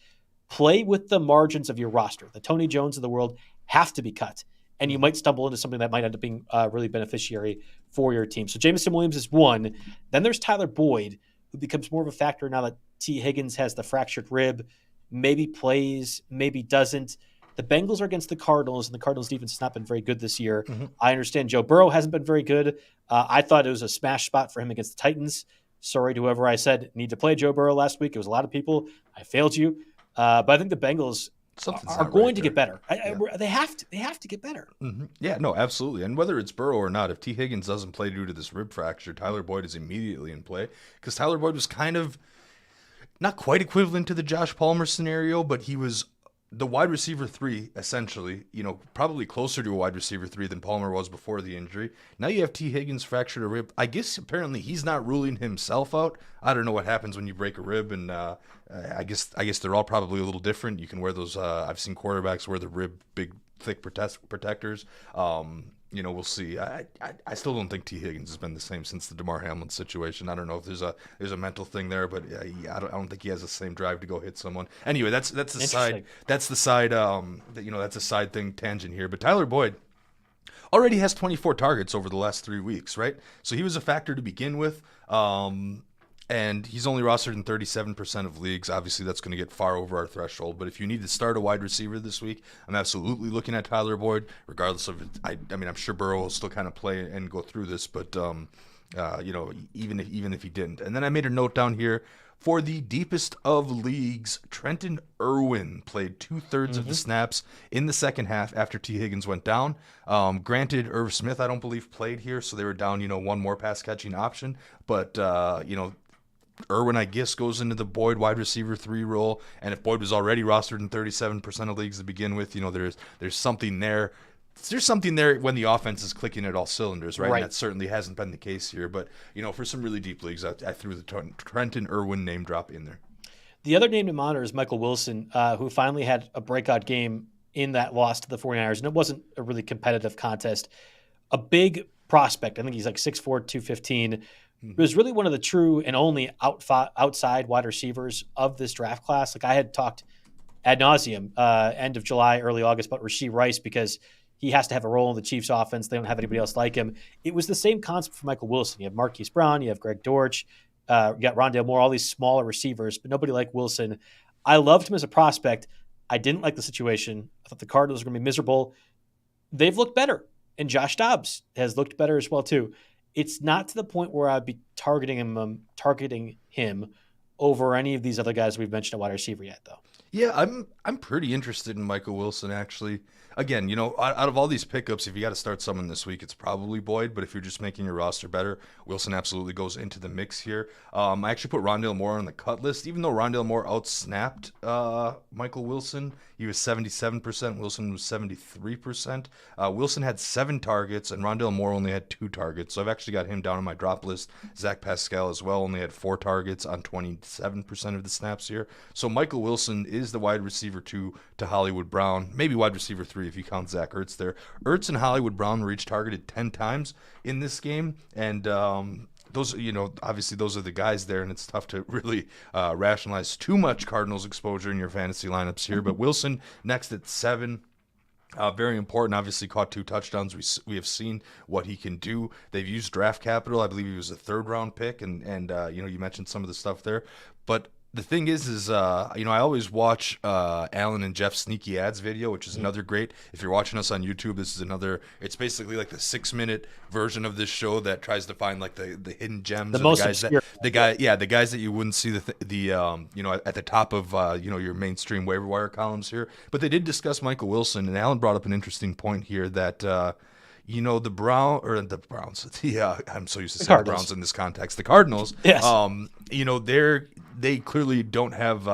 play with the margins of your roster. The Tony Jones of the world have to be cut. And you might stumble into something that might end up being really beneficiary for your team. So Jameson Williams is one. Then there's Tyler Boyd, who becomes more of a factor now that T. Higgins has the fractured rib, maybe plays, maybe doesn't. The Bengals are against the Cardinals, and the Cardinals' defense has not been very good this year. I understand Joe Burrow hasn't been very good. I thought it was a smash spot for him against the Titans. Sorry to whoever I said need to play Joe Burrow last week. It was a lot of people. I failed you. But I think the Bengals are going to get better. They have to. They have to get better. Yeah, no, absolutely. And whether it's Burrow or not, if T. Higgins doesn't play due to this rib fracture, Tyler Boyd is immediately in play, because Tyler Boyd was kind of not quite equivalent to the Josh Palmer scenario, but he was the wide receiver 3, essentially, probably closer to a wide receiver 3 than Palmer was before the injury. Now you have T. Higgins fractured a rib. I guess apparently he's not ruling himself out. I don't know what happens when you break a rib, and I guess they're all probably a little different. You can wear those. I've seen quarterbacks wear the rib, big, thick protectors. We'll see. I still don't think T. Higgins has been the same since the DeMar Hamlin situation. I don't know if there's a mental thing there, but I don't think he has the same drive to go hit someone. Anyway, that's the side. That's the side. That's a side thing tangent here. But Tyler Boyd already has 24 targets over the last 3 weeks, right? So he was a factor to begin with. And he's only rostered in 37% of leagues. Obviously, that's going to get far over our threshold. But if you need to start a wide receiver this week, I'm absolutely looking at Tyler Boyd, regardless of it. I'm sure Burrow will still kind of play and go through this, but even if he didn't. And then I made a note down here for the deepest of leagues. Trenton Irwin played 2/3 of the snaps in the second half after T. Higgins went down. Granted, Irv Smith, I don't believe, played here, so they were down, one more pass catching option. But Irwin, I guess, goes into the Boyd wide receiver 3 role, and if Boyd was already rostered in 37% of leagues to begin with, there's something there. There's something there when the offense is clicking at all cylinders, right? And that certainly hasn't been the case here. But for some really deep leagues, I threw the Trenton Irwin name drop in there. The other name to monitor is Michael Wilson, who finally had a breakout game in that loss to the 49ers, and it wasn't a really competitive contest. A big prospect, I think he's like 6'4", 215. It was really one of the true and only outside wide receivers of this draft class. Like I had talked ad nauseum end of July, early August about Rashee Rice because he has to have a role in the Chiefs offense. They don't have anybody else like him. It was the same concept for Michael Wilson. You have Marquise Brown, you have Greg Dortch, you got Rondale Moore, all these smaller receivers, but nobody like Wilson. I loved him as a prospect. I didn't like the situation. I thought the Cardinals were going to be miserable. They've looked better, and Josh Dobbs has looked better as well too. It's not to the point where I'd be targeting him over any of these other guys we've mentioned at wide receiver yet, though. Yeah, I'm pretty interested in Michael Wilson, actually. Again, out of all these pickups, if you got to start someone this week, it's probably Boyd. But if you're just making your roster better, Wilson absolutely goes into the mix here. I actually put Rondale Moore on the cut list, even though Rondale Moore outsnapped Michael Wilson. He was 77%. Wilson was 73%. Wilson had 7 targets, and Rondale Moore only had 2 targets. So I've actually got him down on my drop list. Zach Pascal as well only had 4 targets on 27% of the snaps here. So Michael Wilson is the wide receiver 2 to Hollywood Brown, maybe wide receiver 3 if you count Zach Ertz there. Ertz and Hollywood Brown were each targeted 10 times in this game, and those, obviously those are the guys there, and it's tough to really rationalize too much Cardinals exposure in your fantasy lineups here. But Wilson next at 7. Very important. Obviously, caught 2 touchdowns. We have seen what he can do. They've used draft capital. I believe he was a 3rd-round pick, and you mentioned some of the stuff there. But the thing is I always watch Alan and Jeff's Sneaky Ads video, which is another great. If you're watching us on YouTube, this is another. It's basically like the 6-minute version of this show that tries to find like the hidden gems. The most obscure. The guys that you wouldn't see at the top of your mainstream waiver wire columns here. But they did discuss Michael Wilson, and Alan brought up an interesting point here that. The Browns. I'm so used to saying the Browns in this context. The Cardinals. Yes. They clearly don't have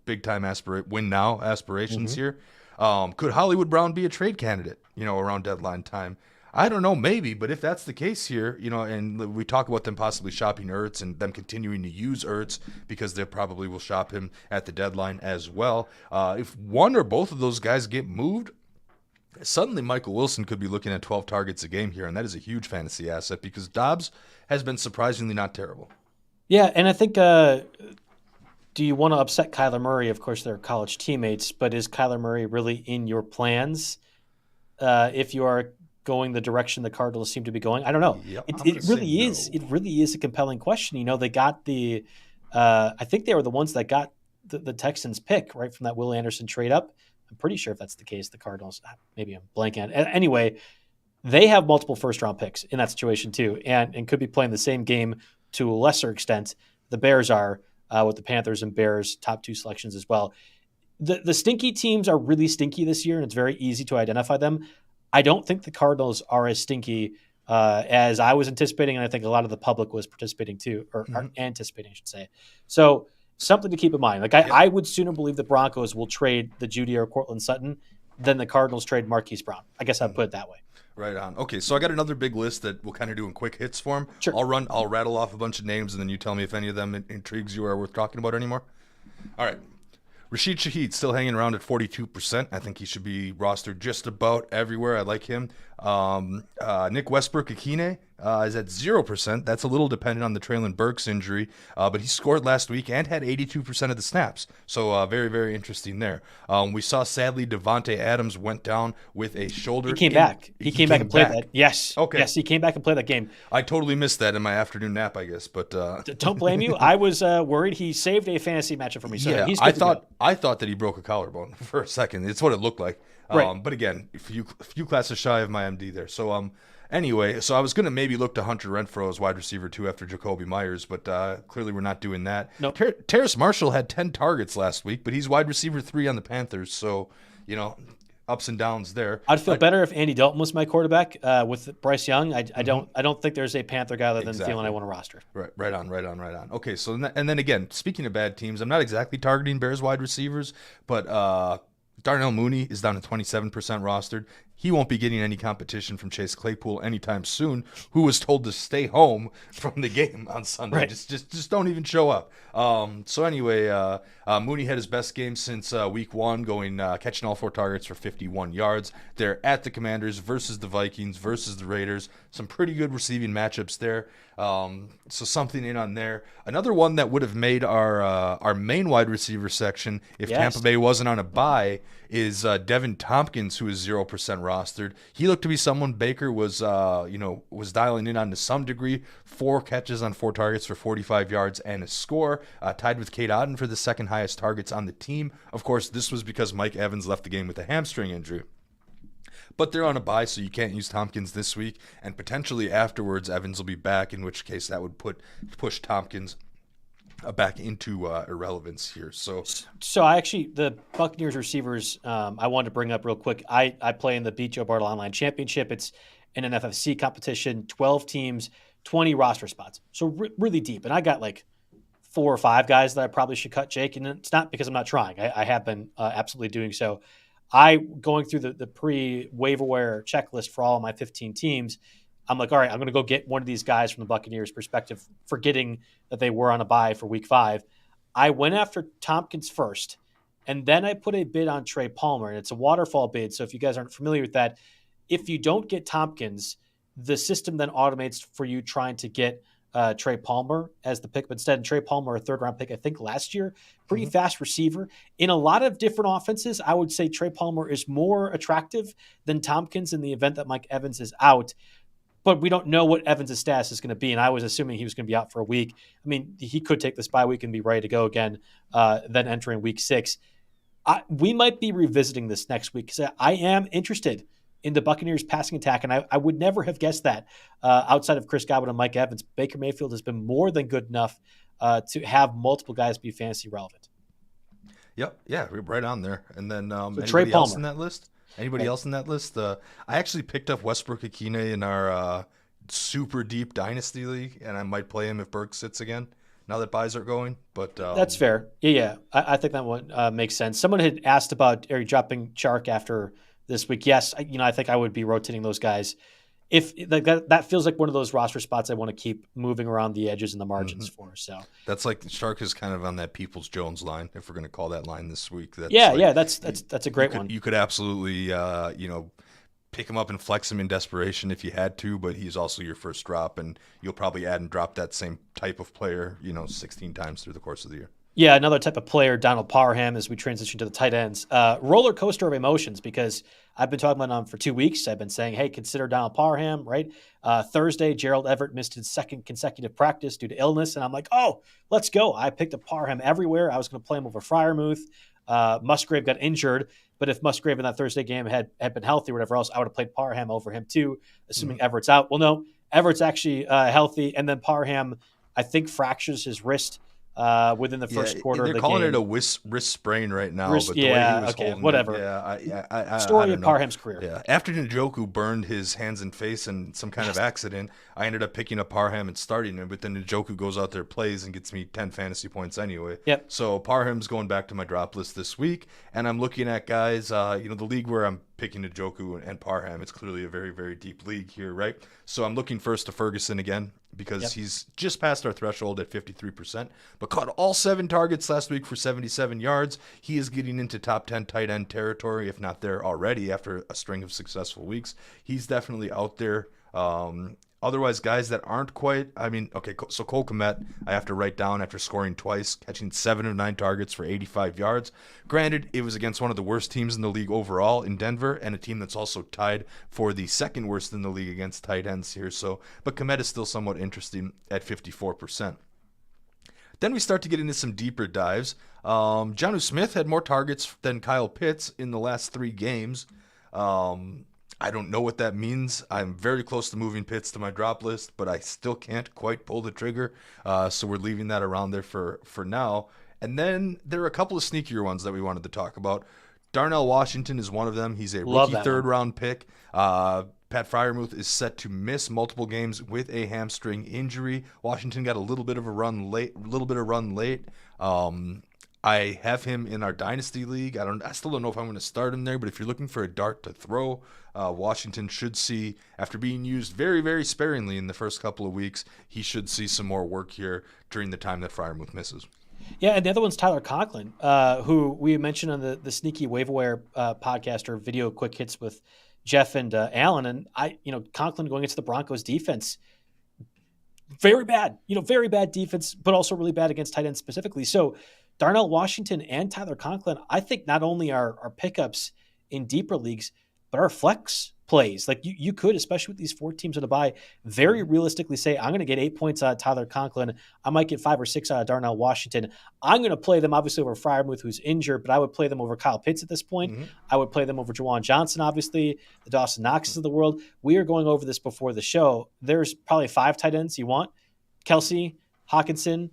big time win now aspirations here. Could Hollywood Brown be a trade candidate? Around deadline time. I don't know, maybe, but if that's the case here, and we talk about them possibly shopping Ertz and them continuing to use Ertz because they probably will shop him at the deadline as well. If one or both of those guys get moved, suddenly Michael Wilson could be looking at 12 targets a game here, and that is a huge fantasy asset because Dobbs has been surprisingly not terrible. Yeah, and I think do you want to upset Kyler Murray? Of course, they're college teammates, but is Kyler Murray really in your plans if you are going the direction the Cardinals seem to be going? I don't know. Yep, it really is. It really is a compelling question. They got the I think they were the ones that got the Texans pick right from that Will Anderson trade up. I'm pretty sure if that's the case, the Cardinals, maybe I'm blanking on it. Anyway, they have multiple first-round picks in that situation too, and could be playing the same game to a lesser extent. The Bears are with the Panthers and Bears, top 2 selections as well. The stinky teams are really stinky this year, and it's very easy to identify them. I don't think the Cardinals are as stinky as I was anticipating, and I think a lot of the public was participating too, or anticipating, I should say. So something to keep in mind. Like I would sooner believe the Broncos will trade the Judy or Cortland Sutton than the Cardinals trade Marquise Brown. I guess I'd put it that way. Right on. Okay, so I got another big list that we'll kind of do in quick hits for him. Sure. I'll rattle off a bunch of names, and then you tell me if any of them intrigues you or are worth talking about anymore. All right. Rashid Shaheed still hanging around at 42%. I think he should be rostered just about everywhere. I like him. Nick Westbrook-Akine is at 0%. That's a little dependent on the Traylon Burks injury, but he scored last week and had 82% of the snaps. So very, very interesting there. We saw, sadly, Devontae Adams went down with a shoulder. He came back. He came back and played that. Yes. Okay. Yes, he came back and played that game. I totally missed that in my afternoon nap, I guess. But don't blame you. I was worried. He saved a fantasy matchup for me. So yeah, he's I thought that he broke a collarbone for a second. It's what it looked like. Right. But again, a few classes shy of my MD there. So anyway, so I was going to maybe look to Hunter Renfrow as wide receiver 2 after Jacoby Myers, but clearly we're not doing that. Nope. Terrace Marshall had 10 targets last week, but he's wide receiver 3 on the Panthers. So, ups and downs there. I'd feel better if Andy Dalton was my quarterback with Bryce Young. I don't think there's a Panther guy other than Thielen I want to roster. Right on. Okay, so and then again, speaking of bad teams, I'm not exactly targeting Bears wide receivers, but Darnell Mooney is down to 27% rostered. he won't be getting any competition from Chase Claypool anytime soon, who was told to stay home from the game on Sunday. Right. Just don't even show up. So anyway, Mooney had his best game since week 1, catching all 4 targets for 51 yards. They're at the Commanders versus the Vikings versus the Raiders. Some pretty good receiving matchups there. So something in on there. Another one that would have made our main wide receiver section if Tampa Bay wasn't on a bye is Deven Thompkins, who is 0% rostered. He looked to be someone Baker was dialing in on to some degree. 4 catches on 4 targets for 45 yards and a score, tied with Cade Otton for the second highest targets on the team. Of course, this was because Mike Evans left the game with a hamstring injury. But they're on a bye, so you can't use Thompkins this week, and potentially afterwards Evans will be back, in which case that would push Thompkins back into irrelevance here. So the Buccaneers receivers, I wanted to bring up real quick. I play in the Beat Joe Bartel Online Championship. It's an NFFC competition, 12 teams, 20 roster spots. So really deep. And I got like 4 or 5 guys that I probably should cut, Jake. And it's not because I'm not trying. I have been absolutely doing so. Going through the pre-waiver wire checklist for all of my 15 teams, I'm like, all right, I'm going to go get one of these guys from the Buccaneers perspective, forgetting that they were on a bye for week 5. I went after Tompkins first, and then I put a bid on Trey Palmer, and it's a waterfall bid. So if you guys aren't familiar with that, if you don't get Tompkins, the system then automates for you trying to get Trey Palmer as the pick, but instead Trey Palmer, a 3rd-round pick, I think last year, pretty fast receiver. In a lot of different offenses, I would say Trey Palmer is more attractive than Tompkins in the event that Mike Evans is out. But we don't know what Evans' status is going to be, and I was assuming he was going to be out for a week. I mean, he could take this bye week and be ready to go again, then entering week 6. We might be revisiting this next week because I am interested in the Buccaneers passing attack, and I would never have guessed that outside of Chris Godwin and Mike Evans. Baker Mayfield has been more than good enough to have multiple guys be fantasy relevant. Yep, yeah, we're right on there. And then Trey Palmer else in that list? Anybody else in that list? I actually picked up Westbrook Akine in our super deep dynasty league, and I might play him if Burke sits again now that buys are going. But that's fair. Yeah. I think that one makes sense. Someone had asked about are you dropping Chark after this week? Yes, I think I would be rotating those guys. If that feels like one of those roster spots I want to keep moving around the edges and the margins for. So that's like Shark is kind of on that Peoples Jones line, if we're going to call that line this week. That's that's a great one. You could absolutely pick him up and flex him in desperation if you had to, but he's also your first drop, and you'll probably add and drop that same type of player 16 times through the course of the year. Yeah, another type of player, Donald Parham, as we transition to the tight ends. Roller coaster of emotions, because I've been talking about him for 2 weeks. I've been saying, hey, consider Donald Parham, right? Thursday, Gerald Everett missed his 2nd consecutive practice due to illness, and I'm like, oh, let's go. I picked up Parham everywhere. I was going to play him over Freiermuth. Musgrave got injured, but if Musgrave in that Thursday game had been healthy or whatever else, I would have played Parham over him too, assuming Everett's out. Well, no, Everett's actually healthy, and then Parham, I think, fractures his wrist within the first quarter of the game. They're calling it a wrist sprain right now, but the way he was holding whatever. I story of Parham's career. Yeah, after Njoku burned his hands and face in some kind of accident, I ended up picking up Parham and starting him, but then Njoku goes out there, plays, and gets me 10 fantasy points anyway. Yep. So Parham's going back to my drop list this week, and I'm looking at guys, the league where I'm picking Njoku and Parham, it's clearly a very, very deep league here, right? So I'm looking first to Ferguson again, because he's just past our threshold at 53%, but caught all 7 targets last week for 77 yards. He is getting into top 10 tight end territory, if not there already, after a string of successful weeks. He's definitely out there. Otherwise, guys that aren't quite, so Cole Kmet, I have to write down after scoring twice, catching 7 of 9 targets for 85 yards. Granted, it was against one of the worst teams in the league overall in Denver, and a team that's also tied for the 2nd worst in the league against tight ends here. But Kmet is still somewhat interesting at 54%. Then we start to get into some deeper dives. Jonnu Smith had more targets than Kyle Pitts in the last 3 games. I don't know what that means. I'm very close to moving Pitts to my drop list, but I still can't quite pull the trigger. So we're leaving that around there for now. And then there are a couple of sneakier ones that we wanted to talk about. Darnell Washington is one of them. He's a rookie 3rd-round pick. Pat Freiermuth is set to miss multiple games with a hamstring injury. Washington got a little bit of run late. I have him in our dynasty league. I still don't know if I'm going to start him there, but if you're looking for a dart to throw, Washington should see, after being used very, very sparingly in the first couple of weeks, he should see some more work here during the time that Freiermuth misses. Yeah, and the other one's Tyler Conklin, who we mentioned on the Sneaky Waiver Wire podcast or video quick hits with Jeff and Alan. And Conklin going into the Broncos defense, very bad, very bad defense, but also really bad against tight ends specifically. So Darnell Washington and Tyler Conklin, I think not only are pickups in deeper leagues, but our flex plays. Like you could, especially with these 4 teams on the bye, very realistically say, I'm going to get 8 points out of Tyler Conklin. I might get 5 or 6 out of Darnell Washington. I'm going to play them obviously over Freiermuth, who's injured, but I would play them over Kyle Pitts at this point. Mm-hmm. I would play them over Juwan Johnson, obviously, the Dawson Knoxes of the world. We are going over this before the show. There's probably 5 tight ends you want. Kelsey, Hawkinson,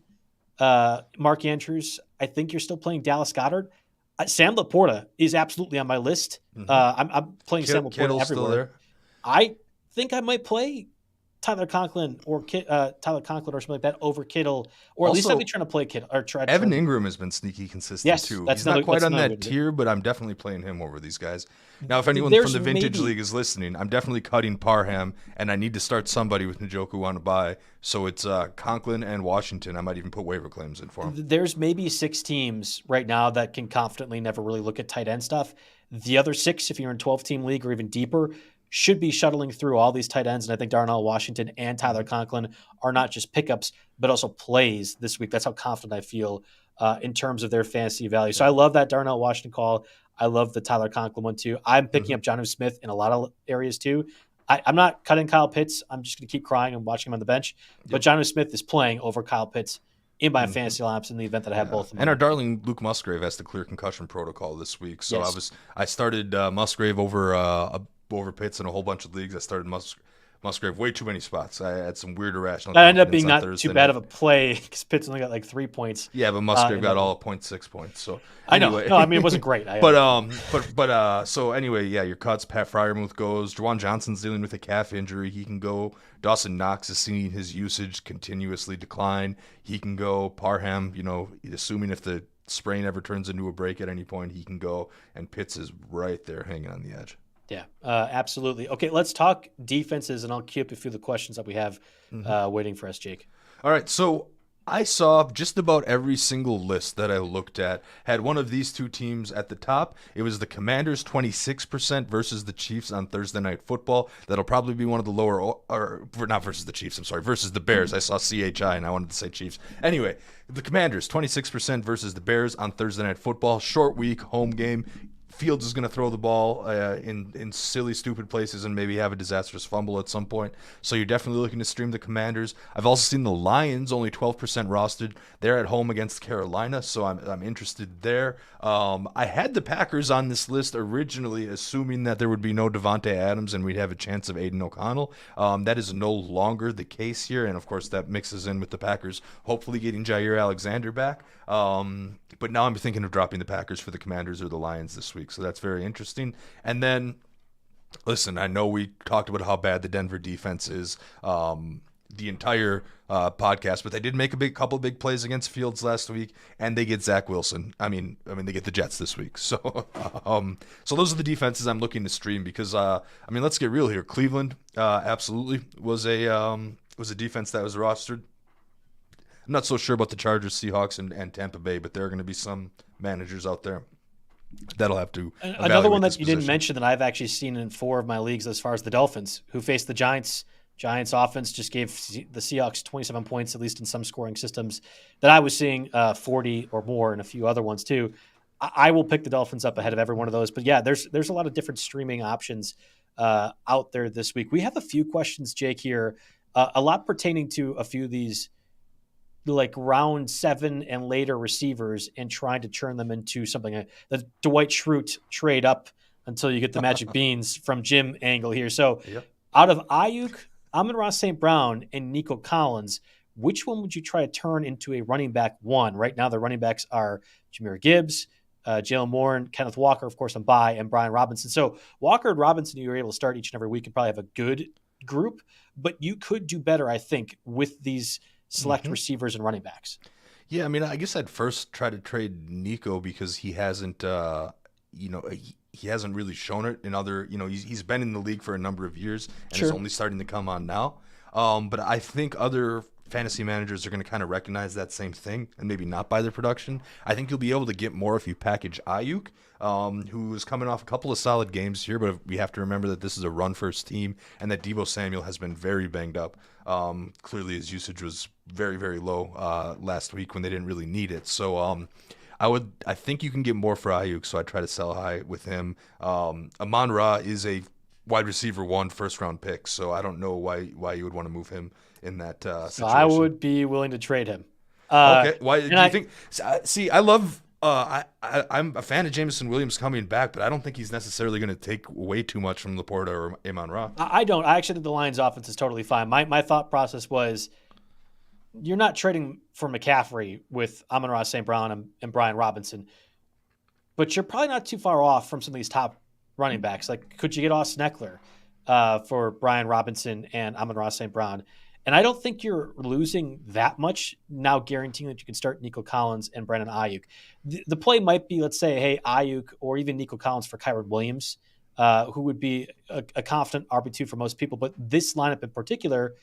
Mark Andrews. I think you're still playing Dallas Goedert. Sam Laporta is absolutely on my list. Mm-hmm. I'm playing Sam Laporta Kittle's everywhere. Still there. I think I might play Tyler Conklin or something like that over Kittle, or at least I'd be trying to play Kittle. Or Evan Ingram has been sneaky consistent too. He's not quite on that tier, but I'm definitely playing him over these guys. Now, if anyone from the Vintage League is listening, I'm definitely cutting Parham, and I need to start somebody with Njoku on a bye. So it's Conklin and Washington. I might even put waiver claims in for him. There's maybe 6 teams right now that can confidently never really look at tight end stuff. The other 6, if you're in a 12-team league or even deeper, should be shuttling through all these tight ends. And I think Darnell Washington and Tyler Conklin are not just pickups, but also plays this week. That's how confident I feel in terms of their fantasy value. So I love that Darnell Washington call. I love the Tyler Conklin one too. I'm picking up Jonnu Smith in a lot of areas too. I'm not cutting Kyle Pitts. I'm just going to keep crying and watching him on the bench. Yep. But Jonnu Smith is playing over Kyle Pitts in my fantasy lineups in the event that I have both of them. And our darling Luke Musgrave has the clear concussion protocol this week. So yes. I started Musgrave over Pitts in a whole bunch of leagues. I started Musgrave way too many spots. I had some weird irrational. That ended up being not too bad of a play because Pitts only got like 3 points. Yeah, but Musgrave got all of 0.6 points. So anyway. I know. No, I mean it wasn't great. So anyway, yeah, your cuts. Pat Freiermuth goes. Juwan Johnson's dealing with a calf injury. He can go. Dawson Knox is seeing his usage continuously decline. He can go. Parham, assuming if the sprain ever turns into a break at any point, he can go. And Pitts is right there hanging on the edge. Yeah, absolutely. Okay, let's talk defenses, and I'll queue up a few of the questions that we have waiting for us, Jake. All right, so I saw just about every single list that I looked at had one of these 2 teams at the top. It was the Commanders 26% versus the Chiefs on Thursday Night Football. That'll probably be one of the lower, or not versus the Chiefs, I'm sorry, versus the Bears. I saw CHI and I wanted to say Chiefs. Anyway, the Commanders 26% versus the Bears on Thursday Night Football. Short week, home game. Fields is going to throw the ball in silly, stupid places and maybe have a disastrous fumble at some point. So you're definitely looking to stream the Commanders. I've also seen the Lions, only 12% rostered. They're at home against Carolina, so I'm interested there. I had the Packers on this list originally, assuming that there would be no Devontae Adams and we'd have a chance of Aiden O'Connell. That is no longer the case here, and of course that mixes in with the Packers hopefully getting Jair Alexander back. But now I'm thinking of dropping the Packers for the Commanders or the Lions this week, so that's very interesting. And then, listen, I know we talked about how bad the Denver defense is the entire podcast, but they did make a couple of big plays against Fields last week, and they get Zach Wilson. I mean, they get the Jets this week. So, so those are the defenses I'm looking to stream because, let's get real here. Cleveland absolutely was a defense that was rostered. I'm not so sure about the Chargers, Seahawks, and Tampa Bay, but there are going to be some managers out there that'll have to. Another one that you didn't mention that I've actually seen in 4 of my leagues as far as the Dolphins, who faced the Giants. Giants offense just gave the Seahawks 27 points, at least in some scoring systems that I was seeing 40 or more in a few other ones too. I will pick the Dolphins up ahead of every one of those. But yeah, there's a lot of different streaming options out there this week. We have a few questions, Jake, here, a lot pertaining to a few of these like round 7 and later receivers and trying to turn them into something. The Dwight Schrute trade up until you get the magic beans from Jim angle here. So out of Ayuk, Amon-Ra St. Brown, and Nico Collins, which one would you try to turn into a running back 1? Right now the running backs are Jahmyr Gibbs, Jalen Warren, Kenneth Walker, of course, on bye, and Brian Robinson. So Walker and Robinson, you're able to start each and every week and probably have a good group, but you could do better, I think, with these select receivers and running backs. Yeah, I mean, I guess I'd first try to trade Nico because he hasn't, he hasn't really shown it in other, he's been in the league for a number of years and is only starting to come on now. But I think other fantasy managers are going to kind of recognize that same thing and maybe not buy their production. I think you'll be able to get more if you package Ayuk, who is coming off a couple of solid games here, but we have to remember that this is a run-first team and that Deebo Samuel has been very banged up. Clearly his usage was very, very low last week when they didn't really need it. So I think you can get more for Ayuk, so I try to sell high with him. Amon-Ra is a wide receiver 1 first-round pick, so I don't know why you would want to move him in that situation. So I would be willing to trade him. Okay. Why do you think? See, I love. I'm a fan of Jameson Williams coming back, but I don't think he's necessarily going to take way too much from Laporta or Amon-Ra. I don't. I actually think the Lions' offense is totally fine. My thought process was, you're not trading for McCaffrey with Amon-Ra St. Brown and Brian Robinson, but you're probably not too far off from some of these top running backs. Like, could you get Austin Eckler for Brian Robinson and Amon-Ra St. Brown? And I don't think you're losing that much now, guaranteeing that you can start Nico Collins and Brandon Ayuk. The play might be, let's say, hey, Ayuk or even Nico Collins for Kyron Williams, who would be a confident RB2 for most people. But this lineup in particular,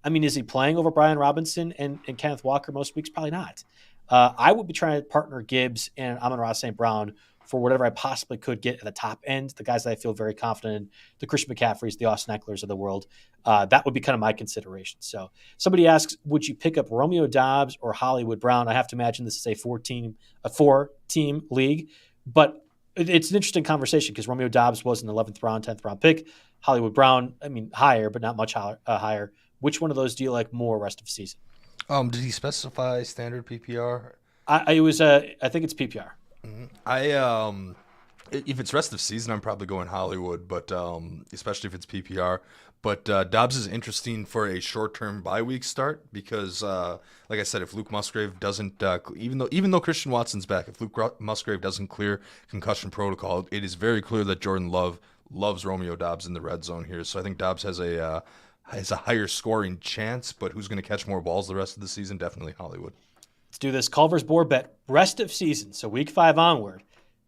I mean, is he playing over Brian Robinson and Kenneth Walker most weeks? Probably not. I would be trying to partner Gibbs and Amon-Ra St. Brown for whatever I possibly could get at the top end, the guys that I feel very confident in, the Christian McCaffreys, the Austin Ecklers of the world. That would be kind of my consideration. So somebody asks, would you pick up Romeo Doubs or Hollywood Brown? I have to imagine this is a four-team league, but it's an interesting conversation because Romeo Doubs was an 11th round, 10th round pick. Hollywood Brown, I mean, higher, but not much higher. Which one of those do you like more rest of season? Did he specify standard PPR? I think it's PPR. Mm-hmm. If it's rest of season, I'm probably going Hollywood, but especially if it's PPR. But Dobbs is interesting for a short-term bye week start because, like I said, if Luke Musgrave doesn't, even though Christian Watson's back, if Luke Musgrave doesn't clear concussion protocol, it is very clear that Jordan Love loves Romeo Doubs in the red zone here. So I think Dobbs has a higher scoring chance, but who's going to catch more balls the rest of the season? Definitely Hollywood. Let's do this. Culver's board bet rest of season. So week 5 onward.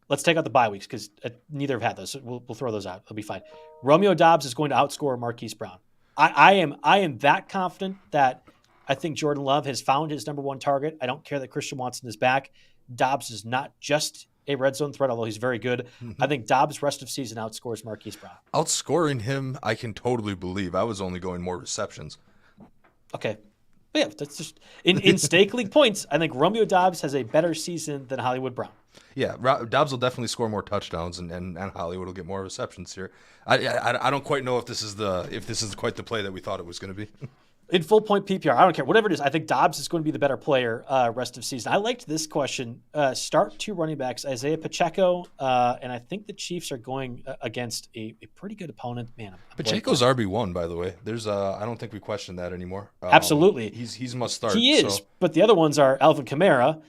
Let's take out the bye weeks because neither have had those. So we'll throw those out. It'll be fine. Romeo Doubs is going to outscore Marquise Brown. I am that confident that I think Jordan Love has found his number one target. I don't care that Christian Watson is back. Doubs is not just a red zone threat, although he's very good. Mm-hmm. I think Doubs rest of season outscores Marquise Brown. Outscoring him, I can totally believe. I was only going more receptions. Okay. But yeah, that's just in stake league points. I think Romeo Doubs has a better season than Hollywood Brown. Yeah, Dobbs will definitely score more touchdowns, and Hollywood will get more receptions here. I don't quite know if this is quite the play that we thought it was going to be. In full point PPR, I don't care. Whatever it is, I think Dobbs is going to be the better player rest of season. I liked this question. Start 2 running backs, Isaiah Pacheco, and I think the Chiefs are going against a pretty good opponent. Man, Pacheco's RB1, by the way. There's I don't think we question that anymore. Absolutely. He's must start. He is, but the other ones are Alvin Kamara,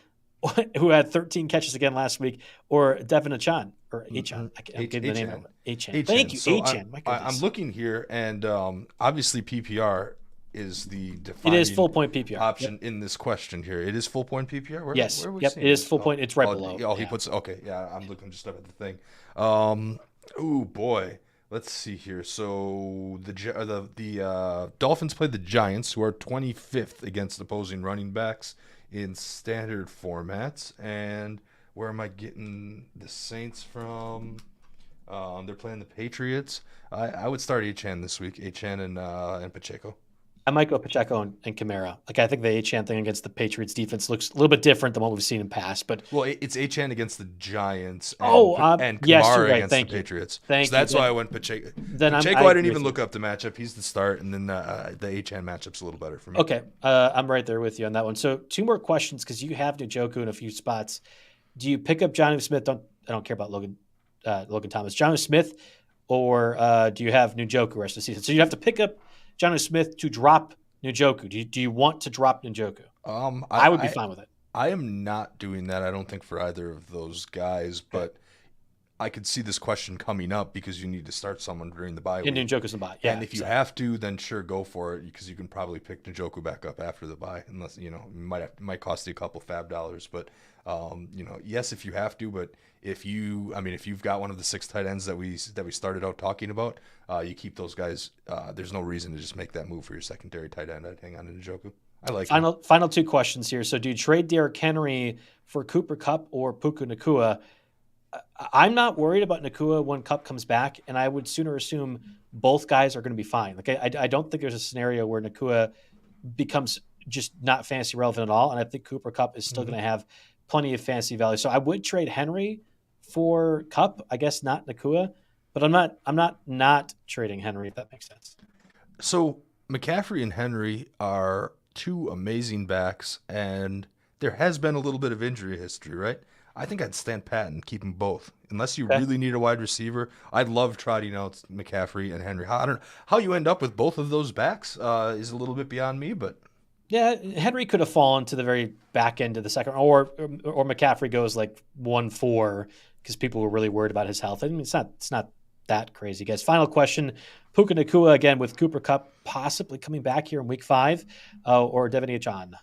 who had 13 catches again last week, or Deven Thompkins, or Achan. I can't get the name of it. Achan. Thank you, so Achan. I'm looking here, and obviously PPR is the defining it is full point PPR option in this question here. It is full point PPR? Yes. It is full point. It's right below. He puts – okay, yeah, I'm looking just up at the thing. Oh, boy. Let's see here. So the Dolphins played the Giants, who are 25th against opposing running backs in standard formats. And where am I getting the Saints from? They're playing the Patriots. I would start Achan this week, Achan and Pacheco. I might go Pacheco and Kamara. Like, I think the Achan thing against the Patriots defense looks a little bit different than what we've seen in past. But it's Achan against the Giants and Kamara yes, right. against the Patriots. So that's why I went Pacheco. I didn't even look up the matchup. He's the start, and then the Achan matchup's a little better for me. Okay, I'm right there with you on that one. So 2 more questions because you have Njoku in a few spots. Do you pick up Jonnu Smith? I don't care about Logan Thomas. Jonnu Smith, or do you have Njoku rest of the season? So you have to pick up Jonnu Smith to drop Njoku. Do you want to drop Njoku? I would be fine with it. I am not doing that, I don't think, for either of those guys. But I could see this question coming up because you need to start someone during the bye week. And Njoku's in the bye. Yeah, and if you have to, then sure, go for it, because you can probably pick Njoku back up after the bye, unless, it might cost you a couple FAAB dollars. But, yes, if you have to, but if you've got one of the 6 tight ends that we started out talking about, you keep those guys. There's no reason to just make that move for your secondary tight end. I'd hang on to Njoku. I like final 2 questions here. So do you trade Derrick Henry for Cooper Kupp or Puka Nacua? I'm not worried about Nacua when Kupp comes back, and I would sooner assume both guys are going to be fine. Like I don't think there's a scenario where Nacua becomes just not fantasy relevant at all, and I think Cooper Kupp is still going to have plenty of fantasy value. So I would trade Henry for Kupp, I guess not Nacua, but I'm not trading Henry, if that makes sense. So McCaffrey and Henry are 2 amazing backs, and there has been a little bit of injury history, right? I think I'd stand pat and keep them both. Unless you really need a wide receiver, I'd love trotting out McCaffrey and Henry. I don't know how you end up with both of those backs is a little bit beyond me, but yeah, Henry could have fallen to the very back end of the second, or McCaffrey goes like 1-4 because people were really worried about his health. I mean, it's not that crazy, guys. Final question: Puka Nacua again with Cooper Kupp possibly coming back here in week 5, or Deven John.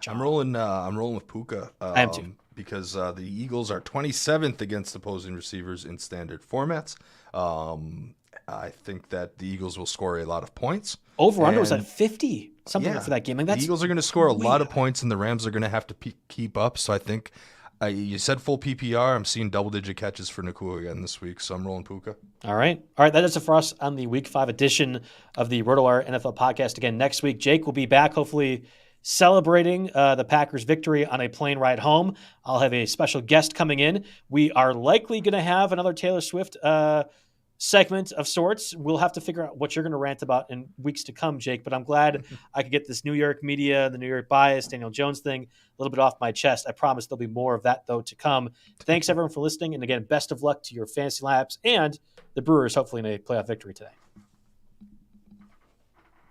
I'm rolling with Puka. I am too. Because the Eagles are 27th against opposing receivers in standard formats. I think that the Eagles will score a lot of points. Over-under was at 50 something for that game. Like, the Eagles are going to score a lot of points, and the Rams are going to have to keep up. So I think you said full PPR. I'm seeing double-digit catches for Nacua again this week, so I'm rolling Puka. All right. That is it for us on the Week 5 edition of the RotoWire NFL podcast. Again, next week, Jake will be back, hopefully celebrating the Packers' victory on a plane ride home. I'll have a special guest coming in. We are likely going to have another Taylor Swift segment of sorts. We'll have to figure out what you're going to rant about in weeks to come, Jake, but I'm glad I could get this New York media, the New York bias, Daniel Jones thing a little bit off my chest. I promise there'll be more of that, though, to come. Thanks, everyone, for listening. And again, best of luck to your fantasy labs and the Brewers, hopefully in a playoff victory today.